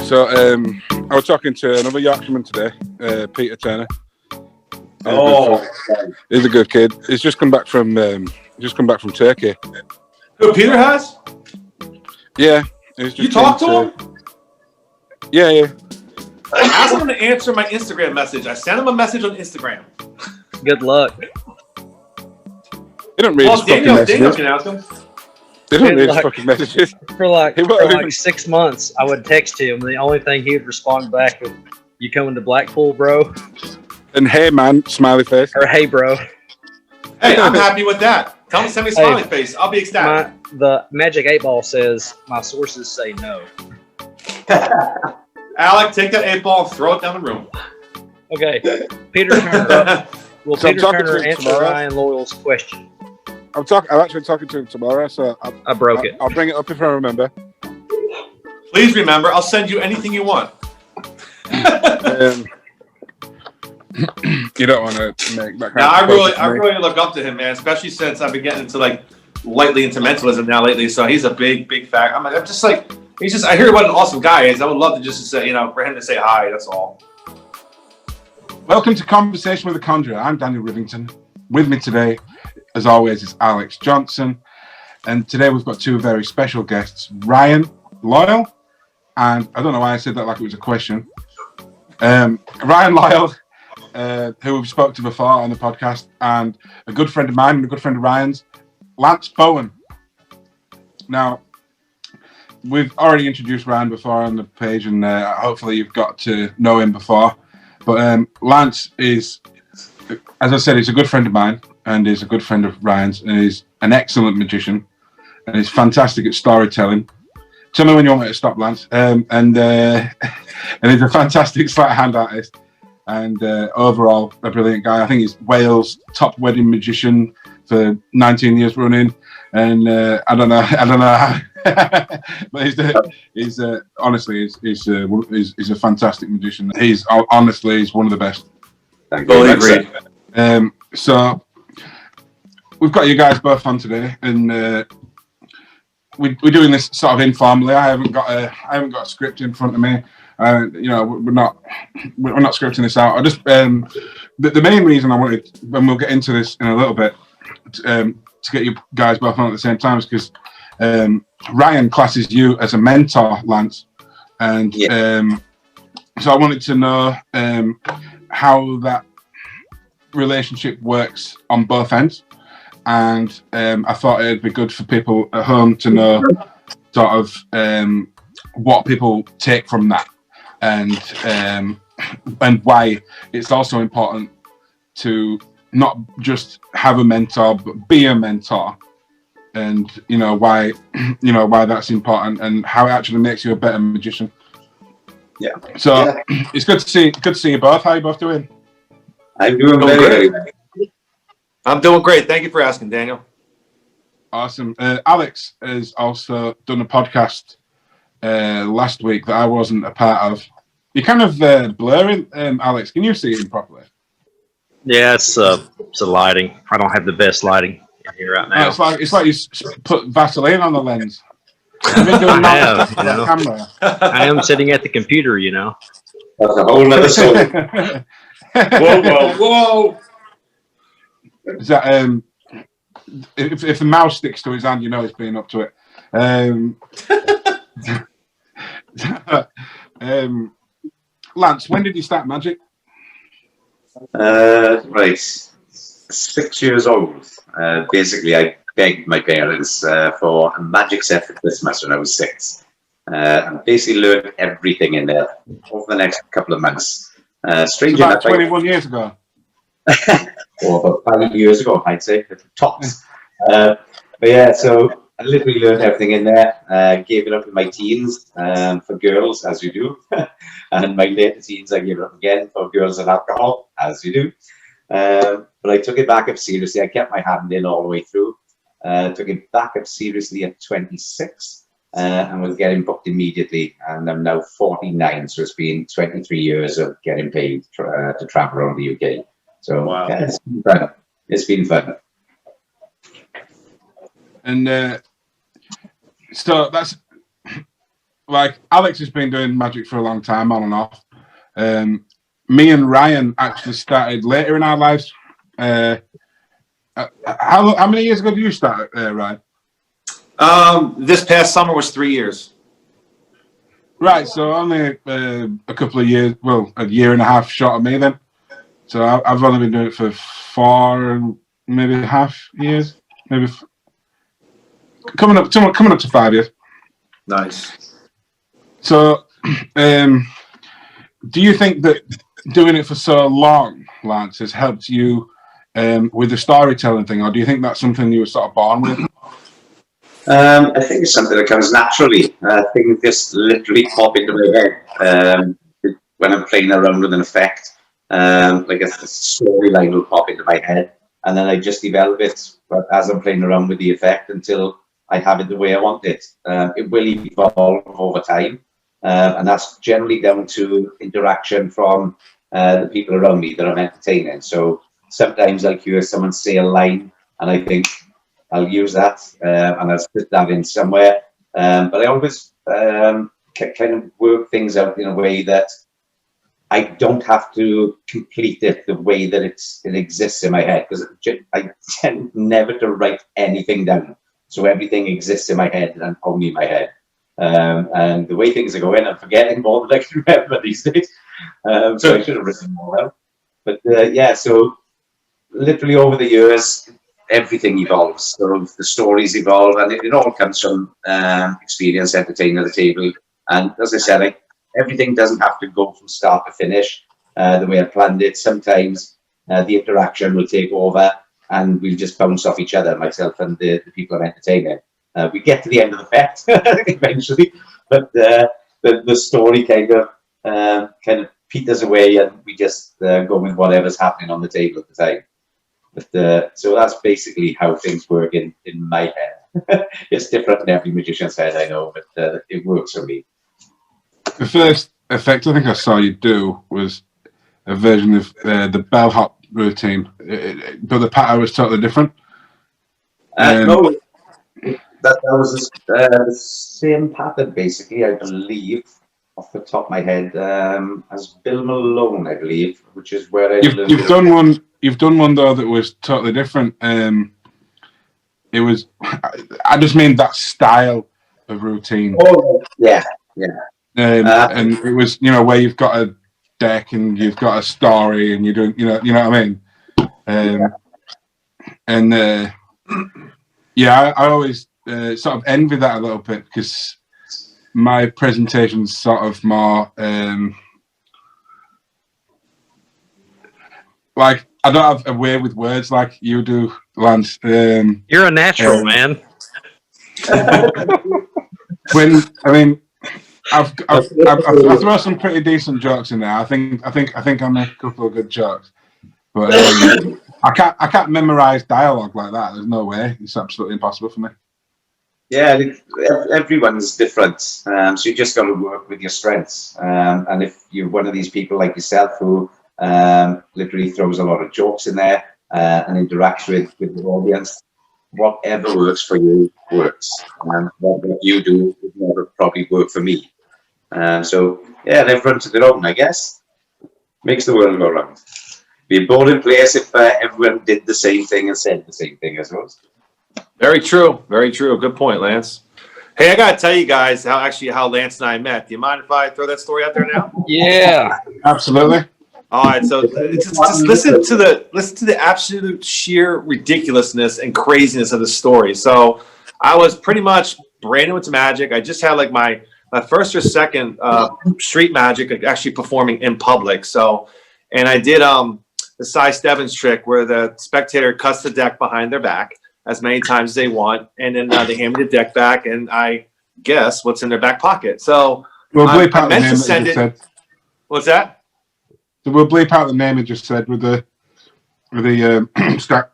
So I was talking to another Yorkshireman today, Peter Turner. He's a good kid. He's just come back from Turkey. Who, Peter has? Yeah. You talked to him? Yeah. Ask him to answer my Instagram message. I sent him a message on Instagram. Good luck. They don't read his fucking Daniel messages. can ask him. They don't read his fucking messages. For like 6 months, I would text him. The only thing he would respond back with, "You coming to Blackpool, bro?" And "Hey man," smiley face. Or "Hey, bro." Hey, I'm happy with that. Tell him to send me a smiley face. I'll be ecstatic. The Magic 8 Ball says, "My sources say no." Alec, take that 8 ball and throw it down the room. Okay, Peter Turner. Will So Peter Turner answer Ryan Loyle's question? I'm actually talking to him tomorrow, so I broke it. I'll bring it up if I remember. Please remember, I'll send you anything you want. You don't want to make that kind Now, of I really look up to him, man, especially since I've been getting into lightly into mentalism now lately. So he's a big factor. I'm just like, I hear what an awesome guy is. I would love to just say, for him to say hi. That's all. Welcome to Conversation with the Conjuror. I'm Daniel Rivington. With me today, as always, is Alex Johnson. And today we've got two very special guests, Ryan Loyle, and I don't know why I said that like it was a question. Ryan Loyle, who we've spoken to before on the podcast, and a good friend of mine and a good friend of Ryan's, Lance Bowen. Now, we've already introduced Ryan before on the page, and hopefully you've got to know him before. But Lance is, as I said, he's a good friend of mine, and he's a good friend of Ryan's, and he's an excellent magician, and he's fantastic at storytelling. Tell me when you want me to stop, Lance. And he's a fantastic sleight of hand artist, and overall a brilliant guy. I think he's Wales' top wedding magician for 19 years running, and I don't know how, but he's honestly he's a fantastic magician. He's one of the best. Totally agree. So we've got you guys both on today, and we're doing this sort of informally. I haven't got a script in front of me. We're not scripting this out. I just the main reason I wanted, and we'll get into this in a little bit, to get you guys both on at the same time is because Ryan classes you as a mentor, Lance, and so I wanted to know how that relationship works on both ends, and I thought it'd be good for people at home to know sort of what people take from that, and why it's also important to not just have a mentor but be a mentor, and why that's important, and how it actually makes you a better magician. It's good to see you both. How are you both doing? I'm doing very great. I'm doing great. Thank you for asking, Daniel. Awesome. Alex has also done a podcast last week that I wasn't a part of. You're kind of blurring, Alex. Can you see him properly? Yeah, it's the lighting. I don't have the best lighting in here right now. It's like you put Vaseline on the lens. You've been doing camera. I am sitting at the computer, That's a whole other story. Whoa! Is that if the mouse sticks to his hand, he's been up to it. Lance, when did you start magic? Right, 6 years old. Basically, I begged my parents for a magic set for Christmas when I was 6. And basically learned everything in there over the next couple of months. Strange about 21 years ago. Or about 5 years ago, I'd say, tops. But yeah, so I literally learned everything in there. Gave it up in my teens for girls, as you do. And my later teens, I gave it up again for girls and alcohol, as you do. But I took it back up seriously. I kept my hand in all the way through. Took it back up seriously at 26 and was getting booked immediately. And I'm now 49, so it's been 23 years of getting paid to travel around the UK. So wow. Yeah, it's been fun. It's been fun. And so that's like Alex has been doing magic for a long time, on and off. Me and Ryan actually started later in our lives. How many years ago did you start, Ryan? This past summer was 3 years. Right, so only a couple of years, well, a year and a half short of me then. So I've only been doing it for 4, maybe half years, maybe coming up to 5 years. Nice. So, do you think that doing it for so long, Lance, has helped you with the storytelling thing, or do you think that's something you were sort of born with? I think it's something that comes naturally. Things just literally pop into my head when I'm playing around with an effect. Like a storyline will pop into my head, and then I just develop it as I'm playing around with the effect until I have it the way I want it. It will evolve over time, and that's generally down to interaction from the people around me that I'm entertaining. So sometimes I'll hear someone say a line, and I think I'll use that, and I'll put that in somewhere. But I always kind of work things out in a way that I don't have to complete it the way that it exists in my head, because I tend never to write anything down. So everything exists in my head and only in my head. And the way things are going, I'm forgetting more than I can remember these days. So I should have written more out. But yeah, so literally over the years, everything evolves. So the stories evolve, and it all comes from experience, entertaining at the table. And as I said, everything doesn't have to go from start to finish the way I planned it. Sometimes the interaction will take over, and we'll just bounce off each other, myself and the people I'm entertaining. We get to the end of the fete eventually, but the story kind of peters away, and we just go with whatever's happening on the table at the time. But so that's basically how things work in my head. It's different in every magician's head, I know, but it works for me. The first effect I think I saw you do was a version of the bellhop routine, but the pattern was totally different. No, that was the same pattern, basically, I believe, off the top of my head, as Bill Malone, I believe, which is where I You've done one. You've done one though that was totally different. It was. I just mean that style of routine. Oh yeah. And it was, where you've got a deck and you've got a story and you're doing, you know what I mean. And I always sort of envy that a little bit, because my presentation's sort of more like, I don't have a way with words like you do, Lance. You're a natural, man. I throw some pretty decent jokes in there. I think I make a couple of good jokes, but I can't memorize dialogue like that. There's no way. It's absolutely impossible for me. Yeah, everyone's different, so you just got to work with your strengths. And if you're one of these people like yourself who literally throws a lot of jokes in there and interacts with the audience, whatever works for you works. What you do would never probably work for me. So yeah, everyone to their own, I guess. Makes the world go round. Be a boring place if everyone did the same thing and said the same thing, I suppose. Very true. Very true. Good point, Lance. Hey, I gotta tell you guys how Lance and I met. Do you mind if I throw that story out there now? Yeah, absolutely. All right, so just listen to the absolute sheer ridiculousness and craziness of the story. So I was pretty much brand new into magic. I just had like my first or second street magic, actually performing in public. So, and I did the Cy Stebbins trick where the spectator cuts the deck behind their back as many times as they want, and then they hand me the deck back, and I guess what's in their back pocket. So I meant to send it. What's that? So we'll bleep out the name it just said with the stack.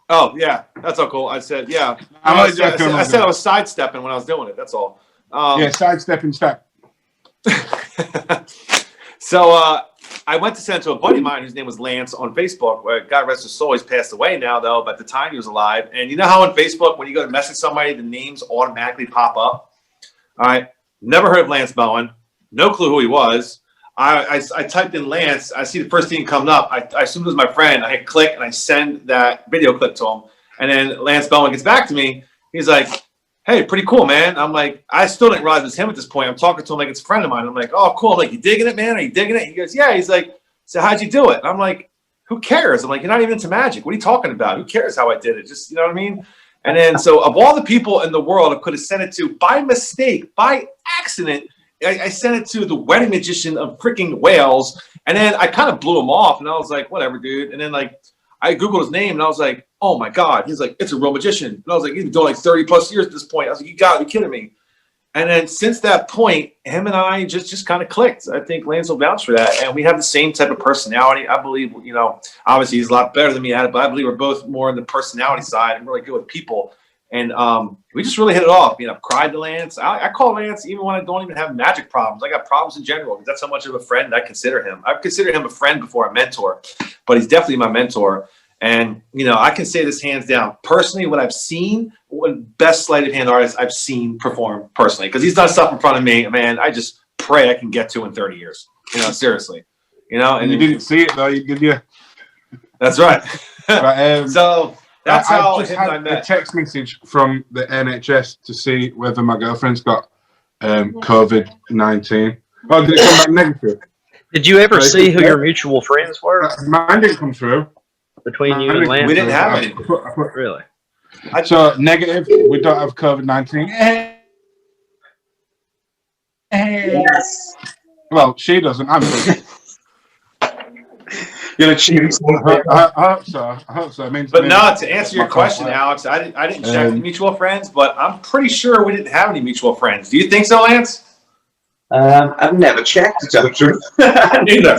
Oh yeah, that's all cool. I said yeah. I said I was sidestepping when I was doing it. That's all. Sidestepping stack. So I went to send it to a buddy of mine whose name was Lance on Facebook. Where God rest his soul, he's passed away now though. But at the time he was alive. And you know how on Facebook when you go to message somebody, the names automatically pop up. All right. Never heard of Lance Bowen. No clue who he was. I typed in Lance. I see the first thing coming up. I assumed it was my friend. I hit click and I send that video clip to him. And then Lance Bowen gets back to me. He's like, hey, pretty cool, man. I'm like, I still didn't realize it was him at this point. I'm talking to him like it's a friend of mine. I'm like, oh, cool. I'm like, you digging it, man? Are you digging it? He goes, yeah. He's like, so how'd you do it? And I'm like, who cares? I'm like, you're not even into magic. What are you talking about? Who cares how I did it? Just, you know what I mean? And then, so of all the people in the world I could have sent it to by mistake, by accident, I sent it to the wedding magician of freaking Wales. And then I kind of blew him off. And I was like, whatever, dude. And then, like, I Googled his name and I was like, oh my God. He's like, it's a real magician. And I was like, he's been doing like 30 plus years at this point. I was like, you gotta be kidding me. And then since that point, him and I just kind of clicked. I think Lance will vouch for that. And we have the same type of personality. I believe, you know, obviously he's a lot better than me at it, but I believe we're both more on the personality side and really good with people. And we just really hit it off. You know, I've cried to Lance. I call Lance even when I don't even have magic problems. I got problems in general because that's how much of a friend I consider him. I've considered him a friend before a mentor, but he's definitely my mentor. And, you know, I can say this hands down. Personally, what I've seen, one best sleight of hand artist I've seen perform personally, because he's done stuff in front of me, man, I just pray I can get to in 30 years. You know, seriously. You know, and you didn't see it though, did you? That's right. But, so that's how I just had a text message from the NHS to see whether my girlfriend's got COVID-19. Oh, did it come back negative? Did you ever see who your mutual friends were? Mine didn't come through. Between you and Lance? We didn't have any. Really? So negative, we don't have COVID-19. Yes. Well, she doesn't. I'm good. You're gonna choose. I hope so. I hope so. I mean, but no, to answer your question, Alex, I didn't check the mutual friends, but I'm pretty sure we didn't have any mutual friends. Do you think so, Lance? I've never checked to tell the truth. Neither.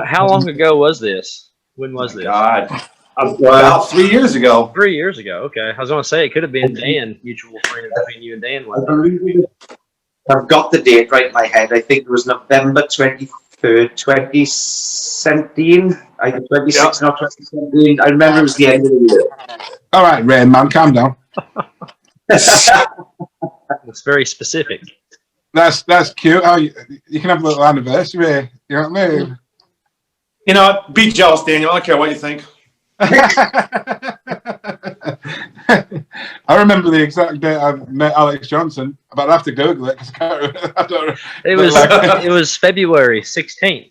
How long ago was this? When was this? God, about 3 years ago. 3 years ago. Okay, I was going to say it could have been Dan, mutual friend between you and Dan. I've got the date right in my head. I think it was November 23rd, 2017. Either 2016 or 2017. I remember it was the end of the year. All right, Rain Man, calm down. It's very specific. That's cute. How you can have a little anniversary. You know what I mean? You know, be jealous, Daniel. I don't care what you think. I remember the exact date I met Alex Johnson, but I have to Google it because I don't. It was February 16th.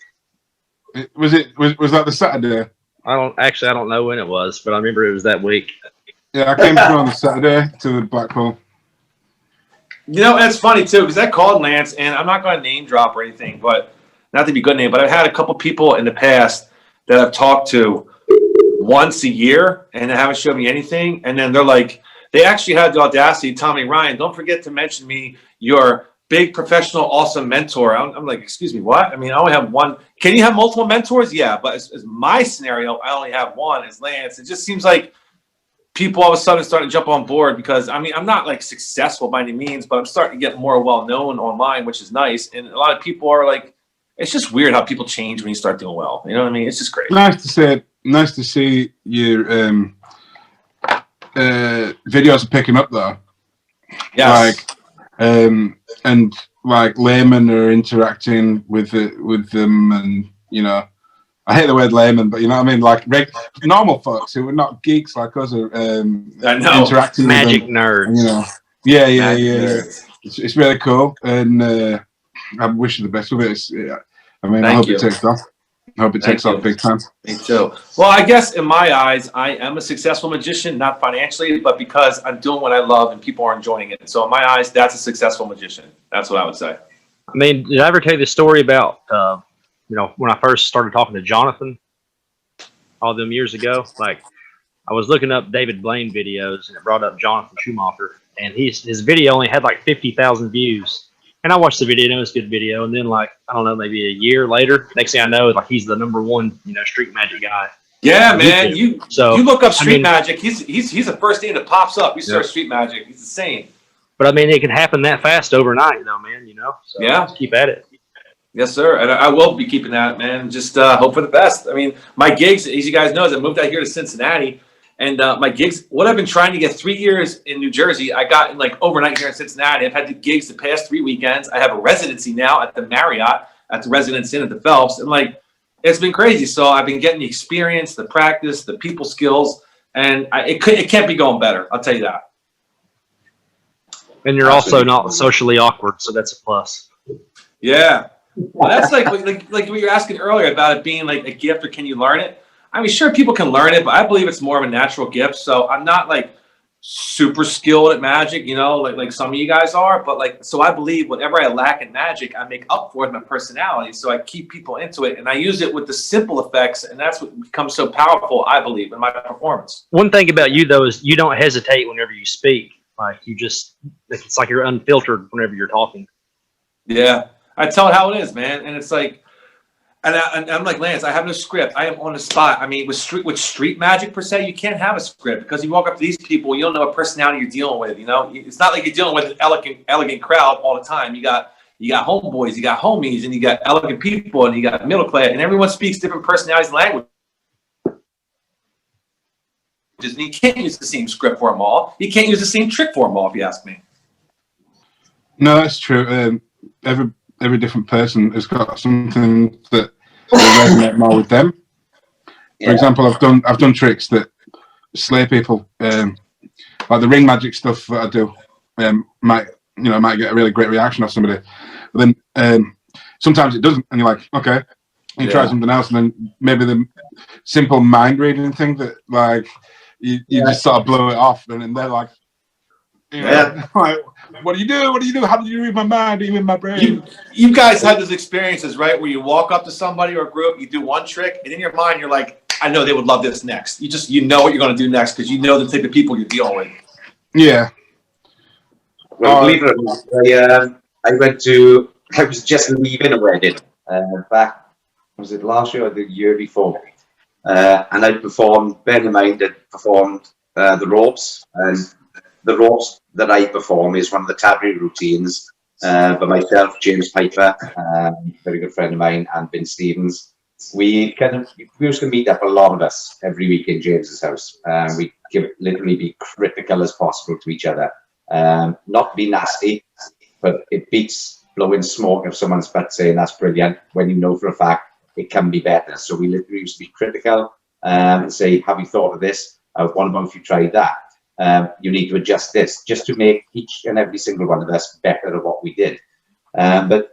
Was that the Saturday? I don't know when it was, but I remember it was that week. Yeah, I came through on the Saturday to the Blackpool. You know, it's funny too because I called Lance, and I'm not going to name drop or anything, but not to be good name, but I've had a couple people in the past that I've talked to once a year, and they haven't showed me anything. And then they're like, they actually had the audacity to tell me, Ryan, don't forget to mention me, your big professional, awesome mentor. I'm like, excuse me, what? I mean, I only have one. Can you have multiple mentors? Yeah, but as my scenario, I only have one as Lance. It just seems like people all of a sudden starting to jump on board because, I mean, I'm not like successful by any means, but I'm starting to get more well-known online, which is nice. And a lot of people are like, it's just weird how people change when you start doing well. You know what I mean? It's just great. Nice to see your videos are picking up though. Yes. And like laymen are interacting with them, and you know, I hate the word layman, but you know what I mean. Like normal folks who are not geeks like us are interacting magic with them, nerds. you know, yeah. It's really cool, and I wish you the best with it. I hope it takes off. I hope it takes off big time. Me too. Well, I guess in my eyes, I am a successful magician, not financially, but because I'm doing what I love and people are enjoying it. So in my eyes, that's a successful magician. That's what I would say. I mean, did I ever tell you the story about, you know, when I first started talking to Jonathan all them years ago? Like, I was looking up David Blaine videos, and it brought up Jonathan Schumacher, and his video only had like 50,000 views. And I watched the video, and it was a good video. And then, like, I don't know, maybe a year later, next thing I know, like, he's the #1, you know, street magic guy. Yeah, man. You look up street magic. He's the first name that pops up. You search street magic. He's insane. But I mean, it can happen that fast overnight, though, man. You know. So yeah. Just keep at it. Yes, sir. And I will be keeping at it, man. Just hope for the best. I mean, my gigs, as you guys know, is I moved out here to Cincinnati, And my gigs, what I've been trying to get 3 years in New Jersey, I got in like overnight here in Cincinnati. I've had the gigs the past 3 weekends. I have a residency now at the Marriott, at the Residence Inn at the Phelps. And like, it's been crazy. So I've been getting the experience, the practice, the people skills, and it can't be going better. I'll tell you that. And you're also not socially awkward, so that's a plus. Yeah. Well, that's like what you were asking earlier about it being like a gift, or can you learn it? I mean, sure, people can learn it, but I believe it's more of a natural gift. So I'm not like super skilled at magic, you know, like some of you guys are. But like, so I believe whatever I lack in magic, I make up for it with my personality. So I keep people into it, and I use it with the simple effects, and that's what becomes so powerful, I believe, in my performance. One thing about you though is you don't hesitate whenever you speak. Like you just, it's like you're unfiltered whenever you're talking. Yeah, I tell it how it is, man, and it's like. And I'm like, Lance, I have no script. I am on the spot. I mean, with street magic per se, you can't have a script because you walk up to these people, you don't know what personality you're dealing with. You know, it's not like you're dealing with an elegant crowd all the time. You got homeboys, you got homies, and you got elegant people, and you got middle class, and everyone speaks different personalities and languages. And you can't use the same script for them all. You can't use the same trick for them all, if you ask me. No, that's true. Every different person has got something that will resonate more with them. For example, I've done tricks that slay people, like the ring magic stuff that I do. Might get a really great reaction off somebody, but then sometimes it doesn't, and you're like, okay, you try something else, and then maybe the simple mind reading thing that like you just sort of blow it off, and then they're like. Like, what do you do? What do you do? How do you read my mind? Are you in my brain? You guys had those experiences, right? Where you walk up to somebody or a group, you do one trick, and in your mind, you're like, I know they would love this next. You know what you're going to do next because you know the type of people you're dealing with. Yeah. Well, believe it or not, I was just leaving a wedding back, was it last year or the year before? And I performed, bear in mind, I performed the ropes, and the ropes that I perform is one of the taboo routines by myself, James Piper, very good friend of mine, and Vince Stevens. We used to meet up, a lot of us, every week in James's house. We literally be critical as possible to each other. Not be nasty, but it beats blowing smoke of someone's butt saying that's brilliant when you know for a fact it can be better. So we literally used to be critical and say, have you thought of this? What about if you tried that? You need to adjust this, just to make each and every single one of us better at what we did. But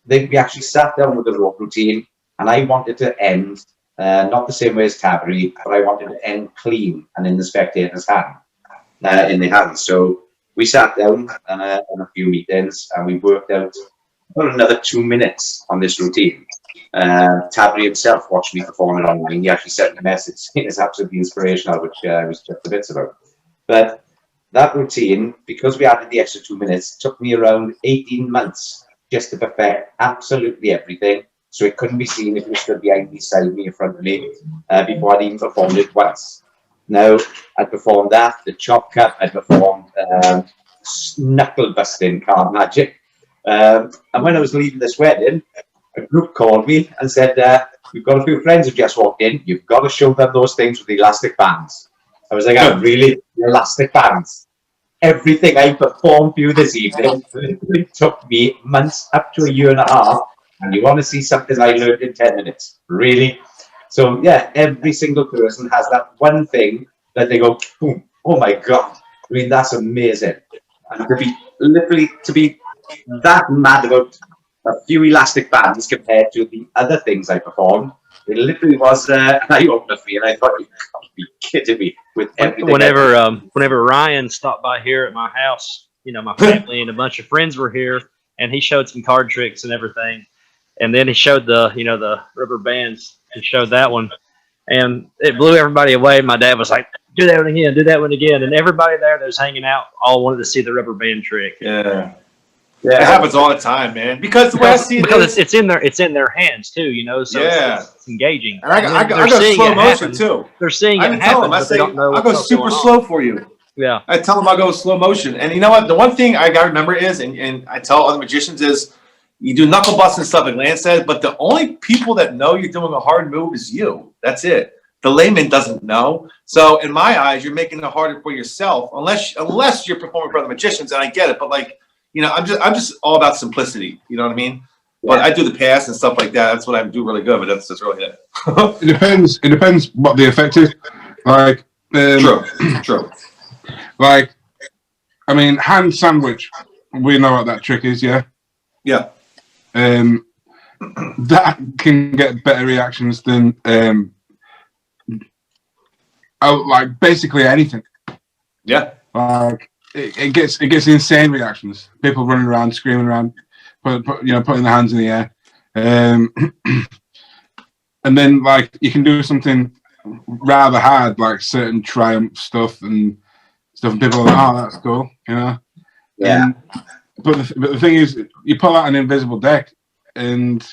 then we actually sat down with the rope routine, and I wanted to end not the same way as Tabri, but I wanted to end clean and in the spectator's hand, in the hands. So we sat down on a few meetings, and we worked out about another 2 minutes on this routine. Tabri himself watched me perform it online. He actually sent me a message saying it's absolutely inspirational, which I was just a bit about. But that routine, because we added the extra 2 minutes, took me around 18 months just to perfect absolutely everything. So it couldn't be seen if you stood behind me, side me, in front of me, before I'd even performed it once. Now, I performed that, the chop cut, I performed knuckle busting card magic. And when I was leaving this wedding, a group called me and said, we've got a few friends who just walked in. You've got to show them those things with the elastic bands. I was like, oh, really? The elastic bands? Everything I performed for you this evening literally took me months, up to a year and a half. And you want to see something I learned in 10 minutes? Really? So, yeah, every single person has that one thing that they go, boom, oh my God. I mean, that's amazing. And to be that mad about a few elastic bands compared to the other things I performed, it literally was an eye-opener for me, and I thought, you can't be kidding me with everything. Whenever Ryan stopped by here at my house, my family and a bunch of friends were here, and he showed some card tricks and everything, and then he showed the rubber bands. He showed that one, and it blew everybody away. My dad was like, "Do that one again," and everybody there that was hanging out all wanted to see the rubber band trick. Yeah. Yeah, it happens all the time, man. Because the way I see it, because it's in their hands too, So it's engaging. And I go slow motion too. They're seeing it happen, but they don't know. I go super slow for you. Yeah, I tell them I go slow motion, and you know what? The one thing I gotta remember is, and I tell other magicians is, you do knuckle busts and stuff like Lance said, but the only people that know you're doing a hard move is you. That's it. the layman doesn't know. So in my eyes, you're making it harder for yourself, unless you're performing for other magicians, and I get it. But like, you know, I'm just all about simplicity. You know what I mean? But I do the pass and stuff like that. That's what I do really good. But that's really it. It depends. It depends what the effect is. Like, True. Like, I mean, hand sandwich. We know what that trick is, yeah. Yeah. That can get better reactions than like basically anything. Yeah. Like it gets insane reactions. People running around, screaming around, putting their hands in the air. And then like you can do something rather hard, like certain triumph stuff and people are like, oh, that's cool, you know. Yeah. But the thing is, you pull out an invisible deck, and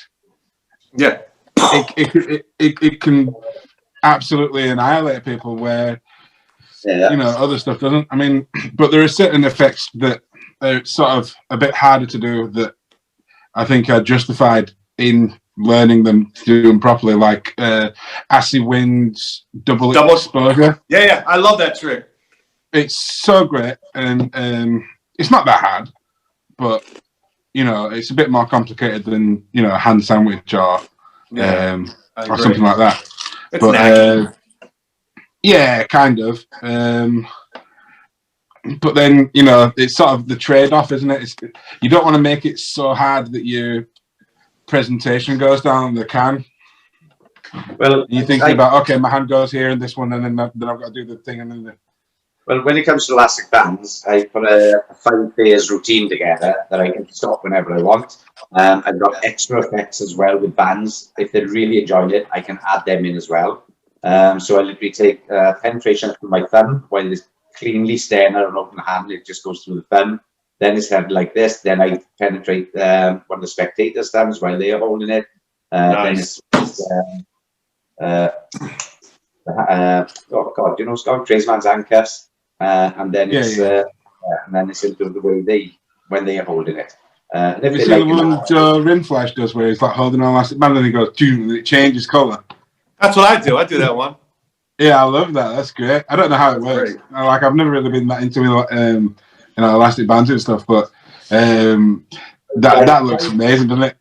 it can absolutely annihilate people where other stuff doesn't. I mean, but there are certain effects that are sort of a bit harder to do that I think are justified in learning them to do them properly, like Assy Wind's double exposure. Yeah, I love that trick. It's so great, and it's not that hard, but it's a bit more complicated than a hand sandwich or something like that. It's yeah, kind of. But then it's sort of the trade-off, isn't it? You don't want to make it so hard that your presentation goes down the can. Well, you're thinking about, okay, my hand goes here and this one, and then I've got to do the thing, and then well, when it comes to elastic bands, I put a 5-phase routine together that I can stop whenever I want. I've got extra effects as well with bands. If they really enjoyed it, I can add them in as well. So I literally take penetration from my thumb while it's cleanly staying at an open hand. It just goes through the thumb. Then it's held like this. Then I penetrate one of the spectators' thumbs while they are holding it. Nice. Then oh God, Scott, tradesman's handcuffs. And then it's into the way when they are holding it. And if you see the one Rinflash does where he's like holding an elastic band and he goes, and it changes colour. That's what I do. I do that one. Yeah, I love that. That's great. I don't know how it works. Like, I've never really been that into elastic bands and stuff, but that looks amazing, doesn't it?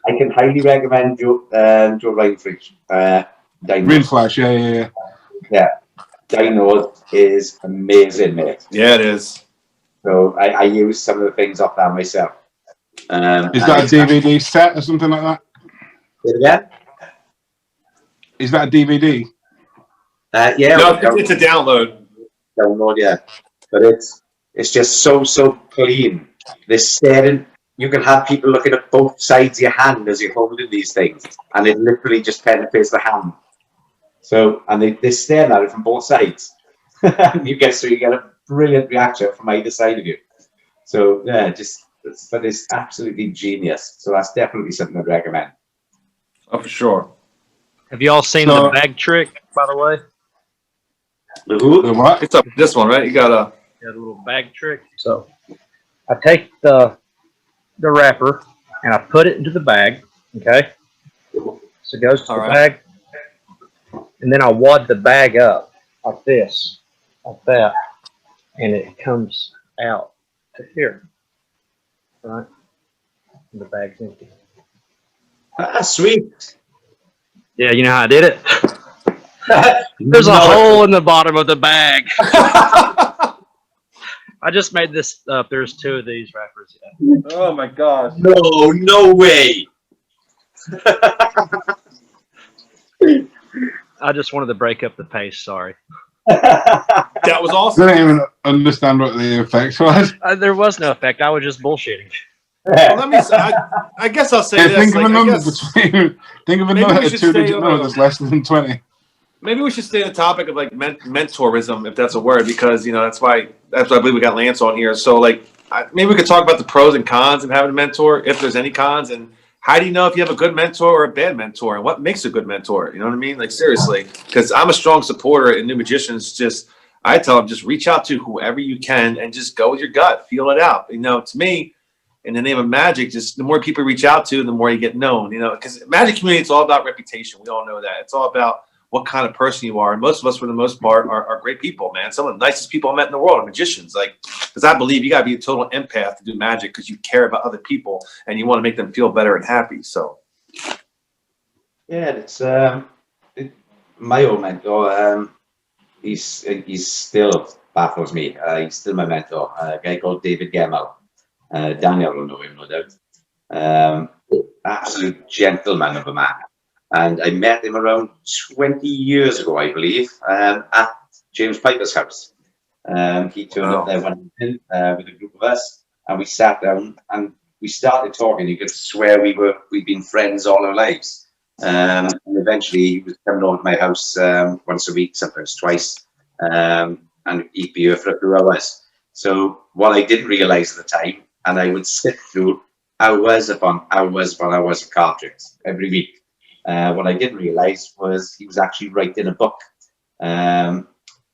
I can highly recommend Joe Rhineflash. Rinflash, yeah. Dino is amazing, mate. Yeah, it is. So I use some of the things off that myself. Is that a DVD set or something like that? Yeah. Is that a DVD? Yeah. No, it's a download. Download, yeah. But it's just so clean. This staring. You can have people looking at both sides of your hand as you're holding these things, and it literally just penetrates the hand. So, and they stare at it from both sides. you get a brilliant reaction from either side of you. So yeah, but it's absolutely genius. So that's definitely something I'd recommend. Oh, for sure. Have you all seen the bag trick, by the way? The who? The what? It's up this one, right? You got a little bag trick. So I take the wrapper and I put it into the bag. Okay. So it goes to the bag. And then I wad the bag up like this, like that. And it comes out to here. Right? And the bag's empty. Ah, sweet. Yeah, you know how I did it? There's a hole in the bottom of the bag. I just made this up. There's 2 of these wrappers. Yeah. Oh my God. No way. I just wanted to break up the pace. Sorry. That was awesome. I didn't even understand what the effect was. There was no effect. I was just bullshitting. Well, let me say, I guess I'll say this. Think of a number between. Think of a number, a 2-digit number that's less than 20. Maybe we should stay on the topic of like mentorism, if that's a word, because that's why I believe we got Lance on here. So like, maybe we could talk about the pros and cons of having a mentor, if there's any cons, and how do you know if you have a good mentor or a bad mentor, and what makes a good mentor? You know what I mean? Like, seriously, because I'm a strong supporter in new magicians. I tell them, just reach out to whoever you can and just go with your gut, feel it out. To me, in the name of magic, just the more people reach out to, the more you get known. Because magic community, it's all about reputation. We all know that. It's all about what kind of person you are. And most of us, for the most part, are great people, man. Some of the nicest people I met in the world are magicians. Like, because I believe you got to be a total empath to do magic because you care about other people and you want to make them feel better and happy. So, yeah, it's my old mentor. He's still baffles me. He's still my mentor. A guy called David Gemmell. Daniel will know him, no doubt. Absolute gentleman of a man. And I met him around 20 years ago, I believe, at James Piper's house. He turned up there one evening with a group of us, and we sat down and we started talking. You could swear we'd been friends all our lives. And eventually he was coming over to my house once a week, sometimes twice, and he'd be here for a few hours. So what I didn't realize at the time, and I would sit through hours upon hours upon hours of card tricks every week. What I didn't realize was he was actually writing a book.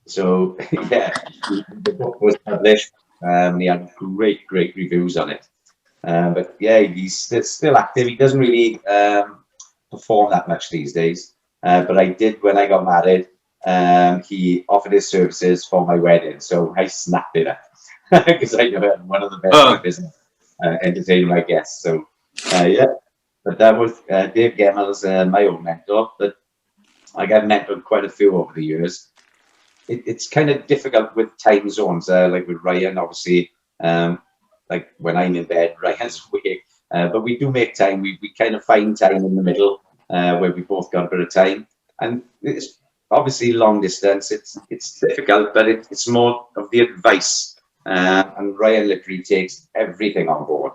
So yeah, the book was published. He had great reviews on it. But yeah, he's still active. He doesn't really perform that much these days. But I did when I got married. He offered his services for my wedding, so I snapped it up because I know I'm one of the best in the business, entertaining my guests. So yeah. But that was Dave Gemmell's my own mentor, but I got mentored quite a few over the years. It's kind of difficult with time zones, like with Ryan, obviously, like when I'm in bed, Ryan's awake, but we do make time. We kind of find time in the middle where we both got a bit of time. And it's obviously long distance. It's difficult, but it's more of the advice. And Ryan literally takes everything on board.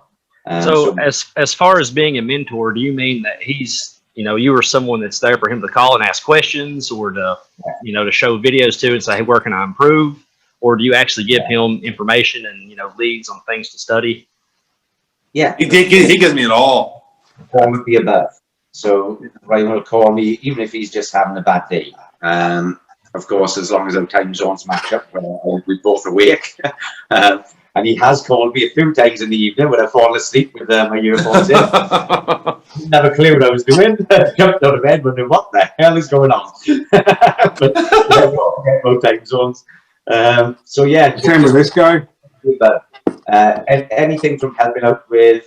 So as far as being a mentor, do you mean that he's, you were someone that's there for him to call and ask questions, or to, to show videos to and say, hey, where can I improve? Or do you actually give him information and, leads on things to study? Yeah. He gives me it all. All of the above. So Ryan will call me, even if he's just having a bad day. Of course, as long as our time zones match up, we're both awake. And he has called me a few times in the evening when I fall asleep with my earphones in. Didn't have a clue what I was doing. Jumped out of bed wondering what the hell is going on. But both time zones. So yeah. Same with this guy. And anything from helping out with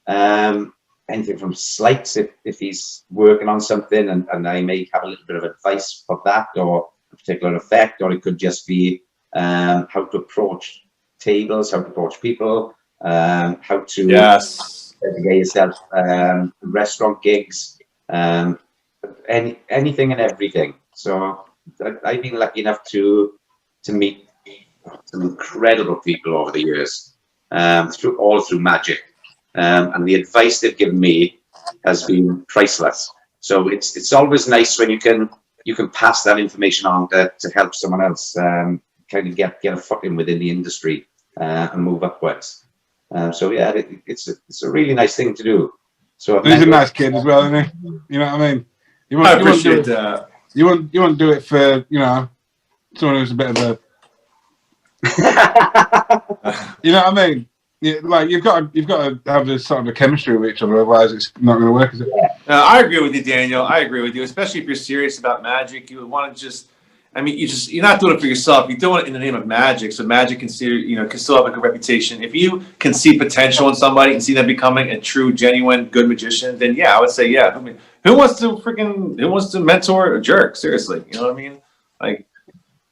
anything from slights if he's working on something and I may have a little bit of advice for that or a particular effect, or it could just be how to approach tables, how to approach people, how to educate yourself, restaurant gigs, anything and everything. So I've been lucky enough to meet some incredible people over the years, through magic, and the advice they've given me has been priceless. So it's always nice when you can pass that information on to help someone else kind of get a footing within the industry and move upwards. So yeah, it's a really nice thing to do. So he's a nice kid as well, isn't he? You know what I mean? I appreciate that. You wouldn't do it for someone who's a bit of a you know what I mean? Yeah, like you've got to have this sort of a chemistry with each other, otherwise it's not going to work, is it? I agree with you, Daniel. I agree with you, especially if you're serious about magic. You would want to you're not doing it for yourself. You're doing it in the name of magic. So magic can still have a good reputation. If you can see potential in somebody and see them becoming a true, genuine, good magician, then yeah, I would say yeah. I mean, who wants to mentor a jerk? Seriously, you know what I mean?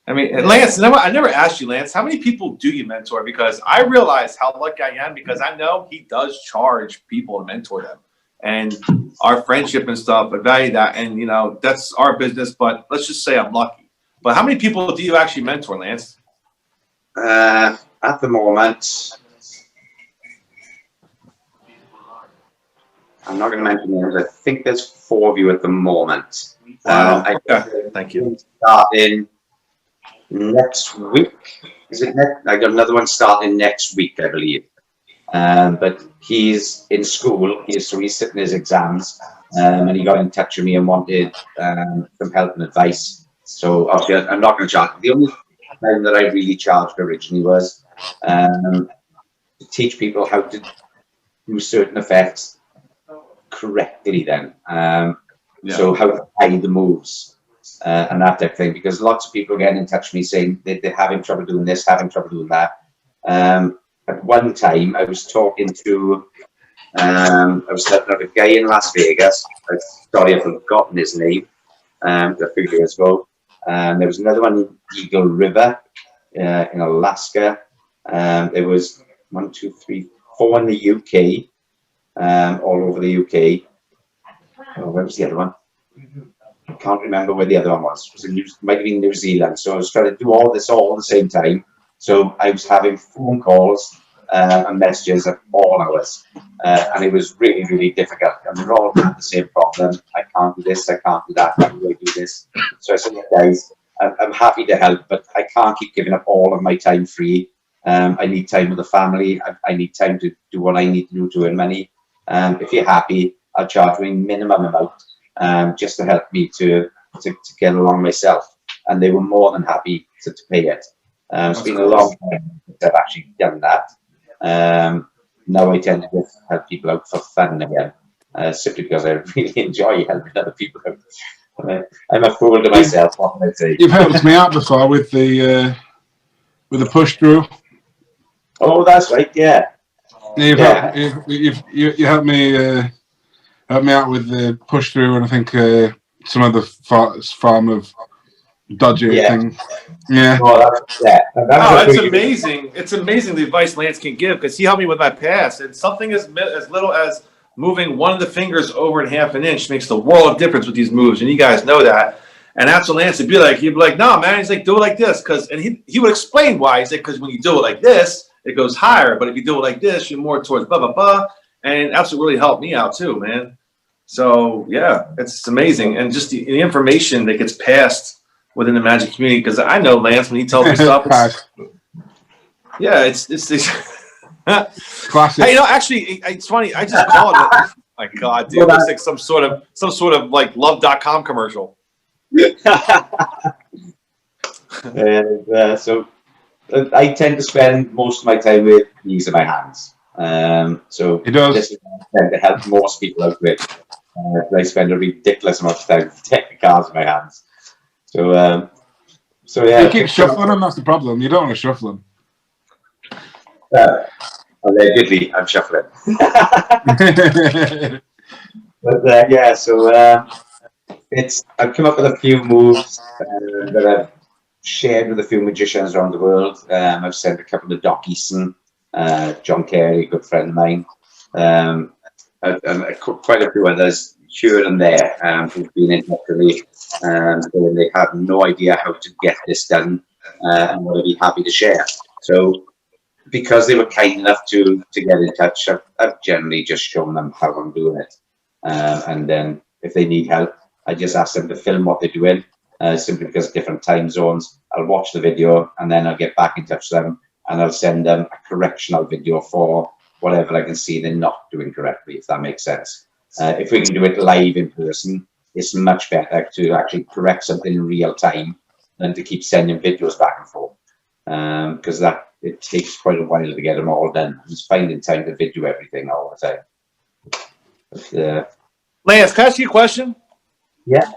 Lance, I never asked you, Lance, how many people do you mentor? Because I realize how lucky I am, because I know he does charge people to mentor them. And our friendship and stuff, I value that. And, that's our business, but let's just say I'm lucky. But how many people do you actually mentor, Lance? At the moment, I'm not going to mention names. I think there's 4 of you at the moment. Wow. Thank you. Starting next week. Is it next? I got another one starting next week, I believe. But he's in school. He's sitting his exams, and he got in touch with me and wanted some help and advice. So obviously, I'm not going to charge. The only time that I really charged originally was to teach people how to do certain effects correctly. Then, so how to hide the moves. and that type of thing, because lots of people are getting in touch with me saying they're having trouble doing this, having trouble doing that. At one time, I was talking to, I was helping out a guy in Las Vegas. Sorry, I've forgotten his name. A few years ago. There was another one in Eagle River in Alaska. There was 1, 2, 3, 4 in the UK, all over the UK. Oh, where was the other one? I can't remember where the other one was. It was might have been New Zealand. So I was trying to do all this all at the same time. So I was having phone calls and messages at all hours. And it was really, really difficult. And we all had the same problem. I can't do this, I can't do that, how do I do this? So I said, guys, I'm happy to help, but I can't keep giving up all of my time free. I need time with the family. I need time to do what I need to do to earn money. If you're happy, I'll charge you a minimum amount just to help me to get along myself. And they were more than happy to pay it. It's been a long time since I've actually done that. Now I tend to just help people out for fun again, simply because I really enjoy helping other people out. I'm a fool to myself, what can I say? You've helped me out before with the push through. Oh, that's right, yeah. You helped me out with the push through, and I think some other form of dodgy thing. Yeah. Oh, it's amazing. It's amazing the advice Lance can give, because he helped me with my past. And something as little as moving one of the fingers over 1/2 inch makes the world of difference with these moves. And you guys know that. And that's what Lance would be like. He'd be like, no, man. He's like, do it like this. And he would explain why. He's like, because when you do it like this, it goes higher. But if you do it like this, you're more towards blah, blah, blah. And that's what really helped me out too, man. So, yeah, it's amazing. And just the information that gets passed within the magic community, because I know Lance, when he tells me stuff, it's classic. Hey, actually, it's funny. I just called it. My God, dude, it's like some sort of like love.com commercial. And so I tend to spend most of my time with these in my hands. So it does. This is to help most people out with. I spend a ridiculous amount of time taking cards in my hands. So yeah. You keep shuffling them, that's the problem. You don't want to shuffle them. Allegedly, I'm shuffling. But yeah, so I've come up with a few moves that I've shared with a few magicians around the world. I've sent a couple to Doc Eason, John Carey, a good friend of mine, and quite a few others here and there who've been in touch with me, and they have no idea how to get this done, and would be happy to share. So because they were kind enough to get in touch, I've generally just shown them how I'm doing it, and then if they need help, I just ask them to film what they're doing, simply because of different time zones. I'll watch the video and then I'll get back in touch with them, and I'll send them a correctional video for whatever I can see they're not doing correctly, if that makes sense. If we can do it live in person, it's much better to actually correct something in real time than to keep sending videos back and forth, because it takes quite a while to get them all done. Just finding time to video everything all the time. But, Lance, can I ask you a question? Yeah.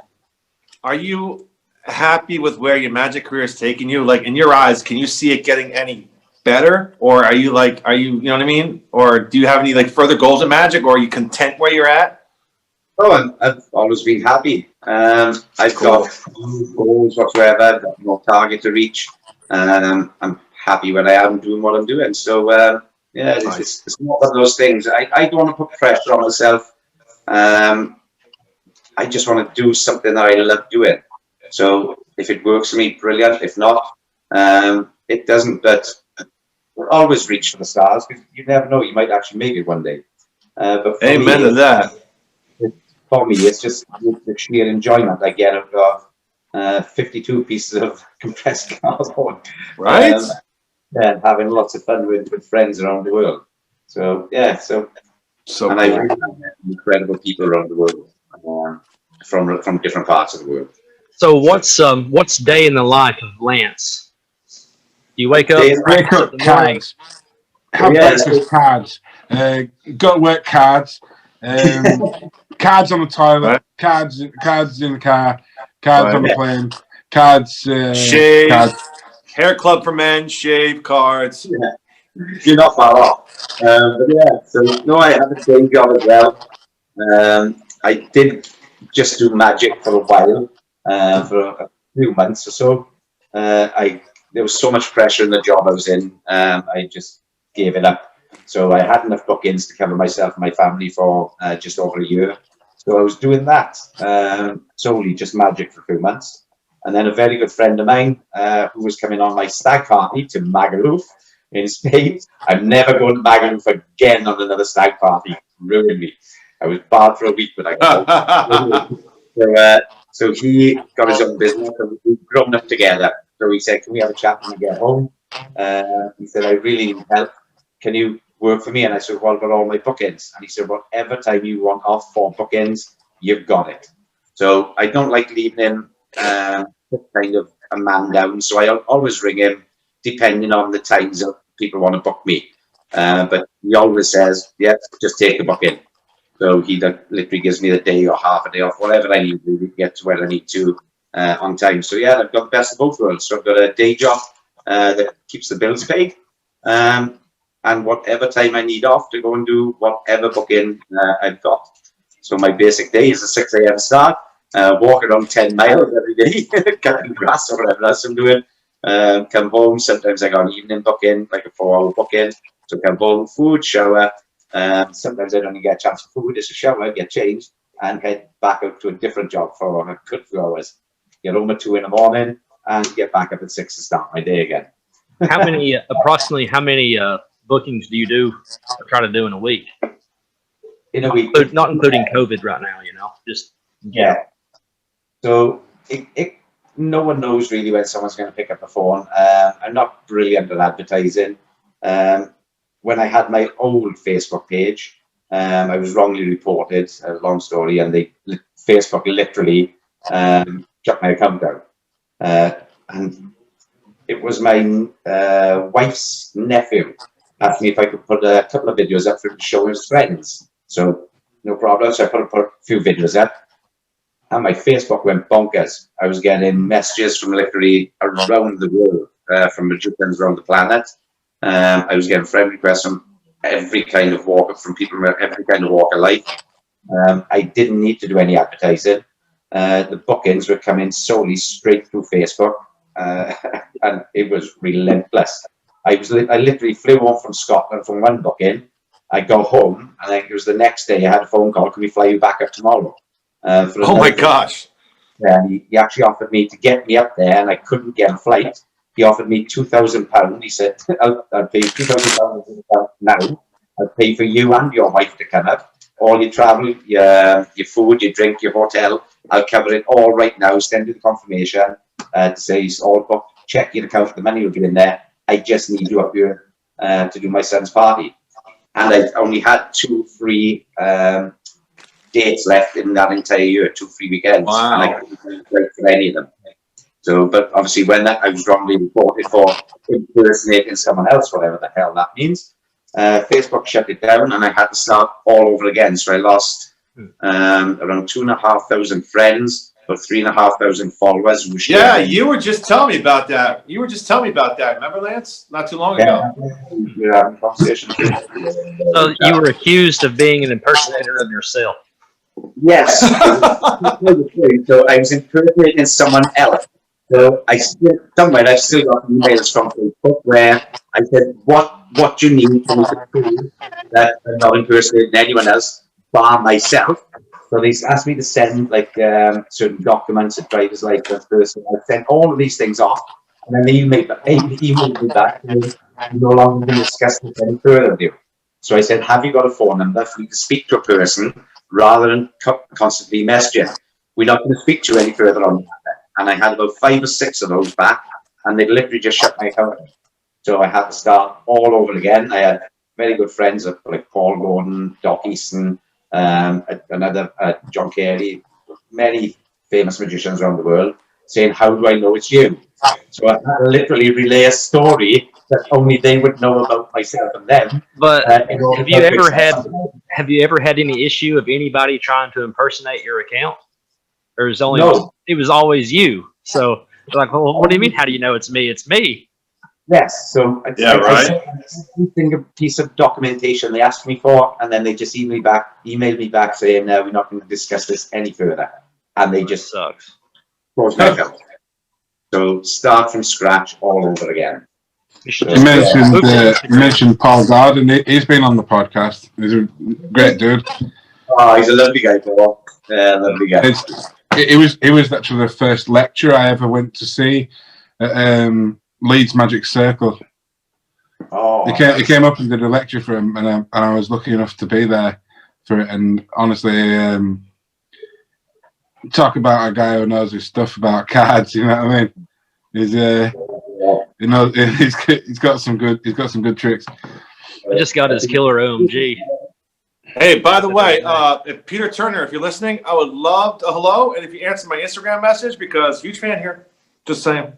Are you happy with where your magic career is taking you? Like, in your eyes, can you see it getting any better? Or are you, you know what I mean? Or do you have any further goals in magic, or are you content where you're at? Oh, I've always been happy. I've got no goals whatsoever, got no target to reach. I'm happy when I am doing what I'm doing. So, yeah, it's not one of those things. I don't want to put pressure on myself. I just want to do something that I love doing. So if it works for me, brilliant. If not, it doesn't. But we'll always reach for the stars, because you never know. You might actually make it one day. But amen to that. For me, it's just the sheer enjoyment I get out of 52 pieces of compressed cardboard. Right? And having lots of fun with friends around the world. So, yeah. So and I really have incredible people around the world, from different parts of the world. So what's day in the life of Lance? You wake up, cards. Have breakfast, cards. Go to work, cards. Cards on the toilet. Cards in the car. Cards Right. on the plane. Cards. Shave. Cards. Hair club for men. Shave. Cards. You're not far off. But yeah, so no, I had a day job as well. I did just do magic for a while, for a few months or so. There was so much pressure in the job I was in, I just gave it up. So I had enough bookings to cover myself and my family for just over a year. So I was doing that, solely just magic for a few months. And then a very good friend of mine, who was coming on my stag party to Magaluf in Spain. I'm never going to Magaluf again on another stag party. Ruined me. I was barred for a week, but I got home. So he got his own business, and we've grown up together. So he said, "Can we have a chat when I get home?" He said, "I really need help. Can you work for me?" And I said, "Well, I've got all my bookings." And he said, "Whatever time you want off for bookings, you've got it." So I don't like leaving him kind of a man down. So I always ring him, depending on the times that people want to book me. But he always says, "Yeah, just take the booking." So he literally gives me the day or half a day off, whatever I need to get to where I need to on time. So yeah, I've got the best of both worlds. So I've got a day job that keeps the bills paid, and whatever time I need off to go and do whatever booking I've got. So my basic day is a 6 a.m. start, walk around 10 miles every day, cutting grass or whatever else I'm doing. Come home, sometimes I got an evening booking, like a 4-hour booking. So come home, food, shower. Sometimes I don't even get a chance for food, just a shower, get changed, and head back out to a different job for a good few hours. Get home at 2 in the morning and get back up at 6 to start my day again. Approximately how many bookings do you do or try to do in a week? In a week. Not including COVID right now, just yeah. So no one knows really when someone's going to pick up the phone. I'm not brilliant at advertising. When I had my old Facebook page, I was wrongly reported, a long story, and Facebook literally shut my account down. And it was my wife's nephew asked me if I could put a couple of videos up for him to show his friends. So no problem. So I put a few videos up, and my Facebook went bonkers. I was getting messages from literally around the world, from magicians around the planet. I was getting friend requests from every kind of walk, from people from every kind of walk of life. I didn't need to do any advertising. The bookings were coming solely straight through Facebook, and it was relentless. I literally flew home from Scotland from one booking. I go home, and then it was the next day I had a phone call, "Can we fly you back up tomorrow?" Oh my gosh. Yeah, he actually offered me to get me up there, and I couldn't get a flight. He offered me £2,000. He said, I'll pay you £2,000 now. I'll pay for you and your wife to come up. All your travel, your food, your drink, your hotel, I'll cover it all right now. Send you the confirmation to say it's all booked. Check your account, the money will be in there. I just need you up here to do my son's party. And I only had 2 free dates left in that entire year, 2 free weekends. Wow. And I couldn't wait for any of them. So, but obviously when I was wrongly reported for impersonating someone else, whatever the hell that means, Facebook shut it down, and I had to start all over again. So I lost around 2,500 friends, or 3,500 followers. Yeah, you were just telling me about that. Remember, Lance? Not too long ago. We're having conversations. So you were accused of being an impersonator of yourself. Yes. So I was impersonating someone else. So I've still got emails from Facebook where I said, what do you need for me to prove that I'm not impersonating anyone else bar myself? So they asked me to send certain documents, a driver's license, person. I sent all of these things off, and then they emailed me back saying, "I'm no longer going to discuss this any further with you." So I said, "Have you got a phone number for me to speak to a person rather than constantly messaging? We're not going to speak to you any further on that." And I had about 5 or 6 of those back, and they literally just shut my account. So I had to start all over again. I had very good friends like Paul Gordon, Doc Easton, another John Carey, many famous magicians around the world, saying, "How do I know it's you?" So I had to literally relay a story that only they would know about myself and them. But have you ever had any issue of anybody trying to impersonate your account? or is only No. it was always you? So they're like, well, what do you mean? How do you know it's me? It's me. Yes. So Yeah, right. I think a piece of documentation they asked me for, and then they just emailed me back saying, "No, we're not going to discuss this any further," and they just Sucks. closed my account. So start from scratch all over again. You should You just mentioned Paul Gardner. He's been on the podcast. He's a great dude. Oh, he's a lovely guy, Paul. Lovely guy. It was actually the first lecture I ever went to see at Leeds Magic Circle. Oh, He came up and did a lecture for him, and I was lucky enough to be there for it. And honestly, talk about a guy who knows his stuff about cards. You know what I mean? He's he's got some good tricks. I just got his killer OMG. Hey, by the way, if Peter Turner, if you're listening, I would love a hello, and if you answer my Instagram message, because huge fan here. Just saying.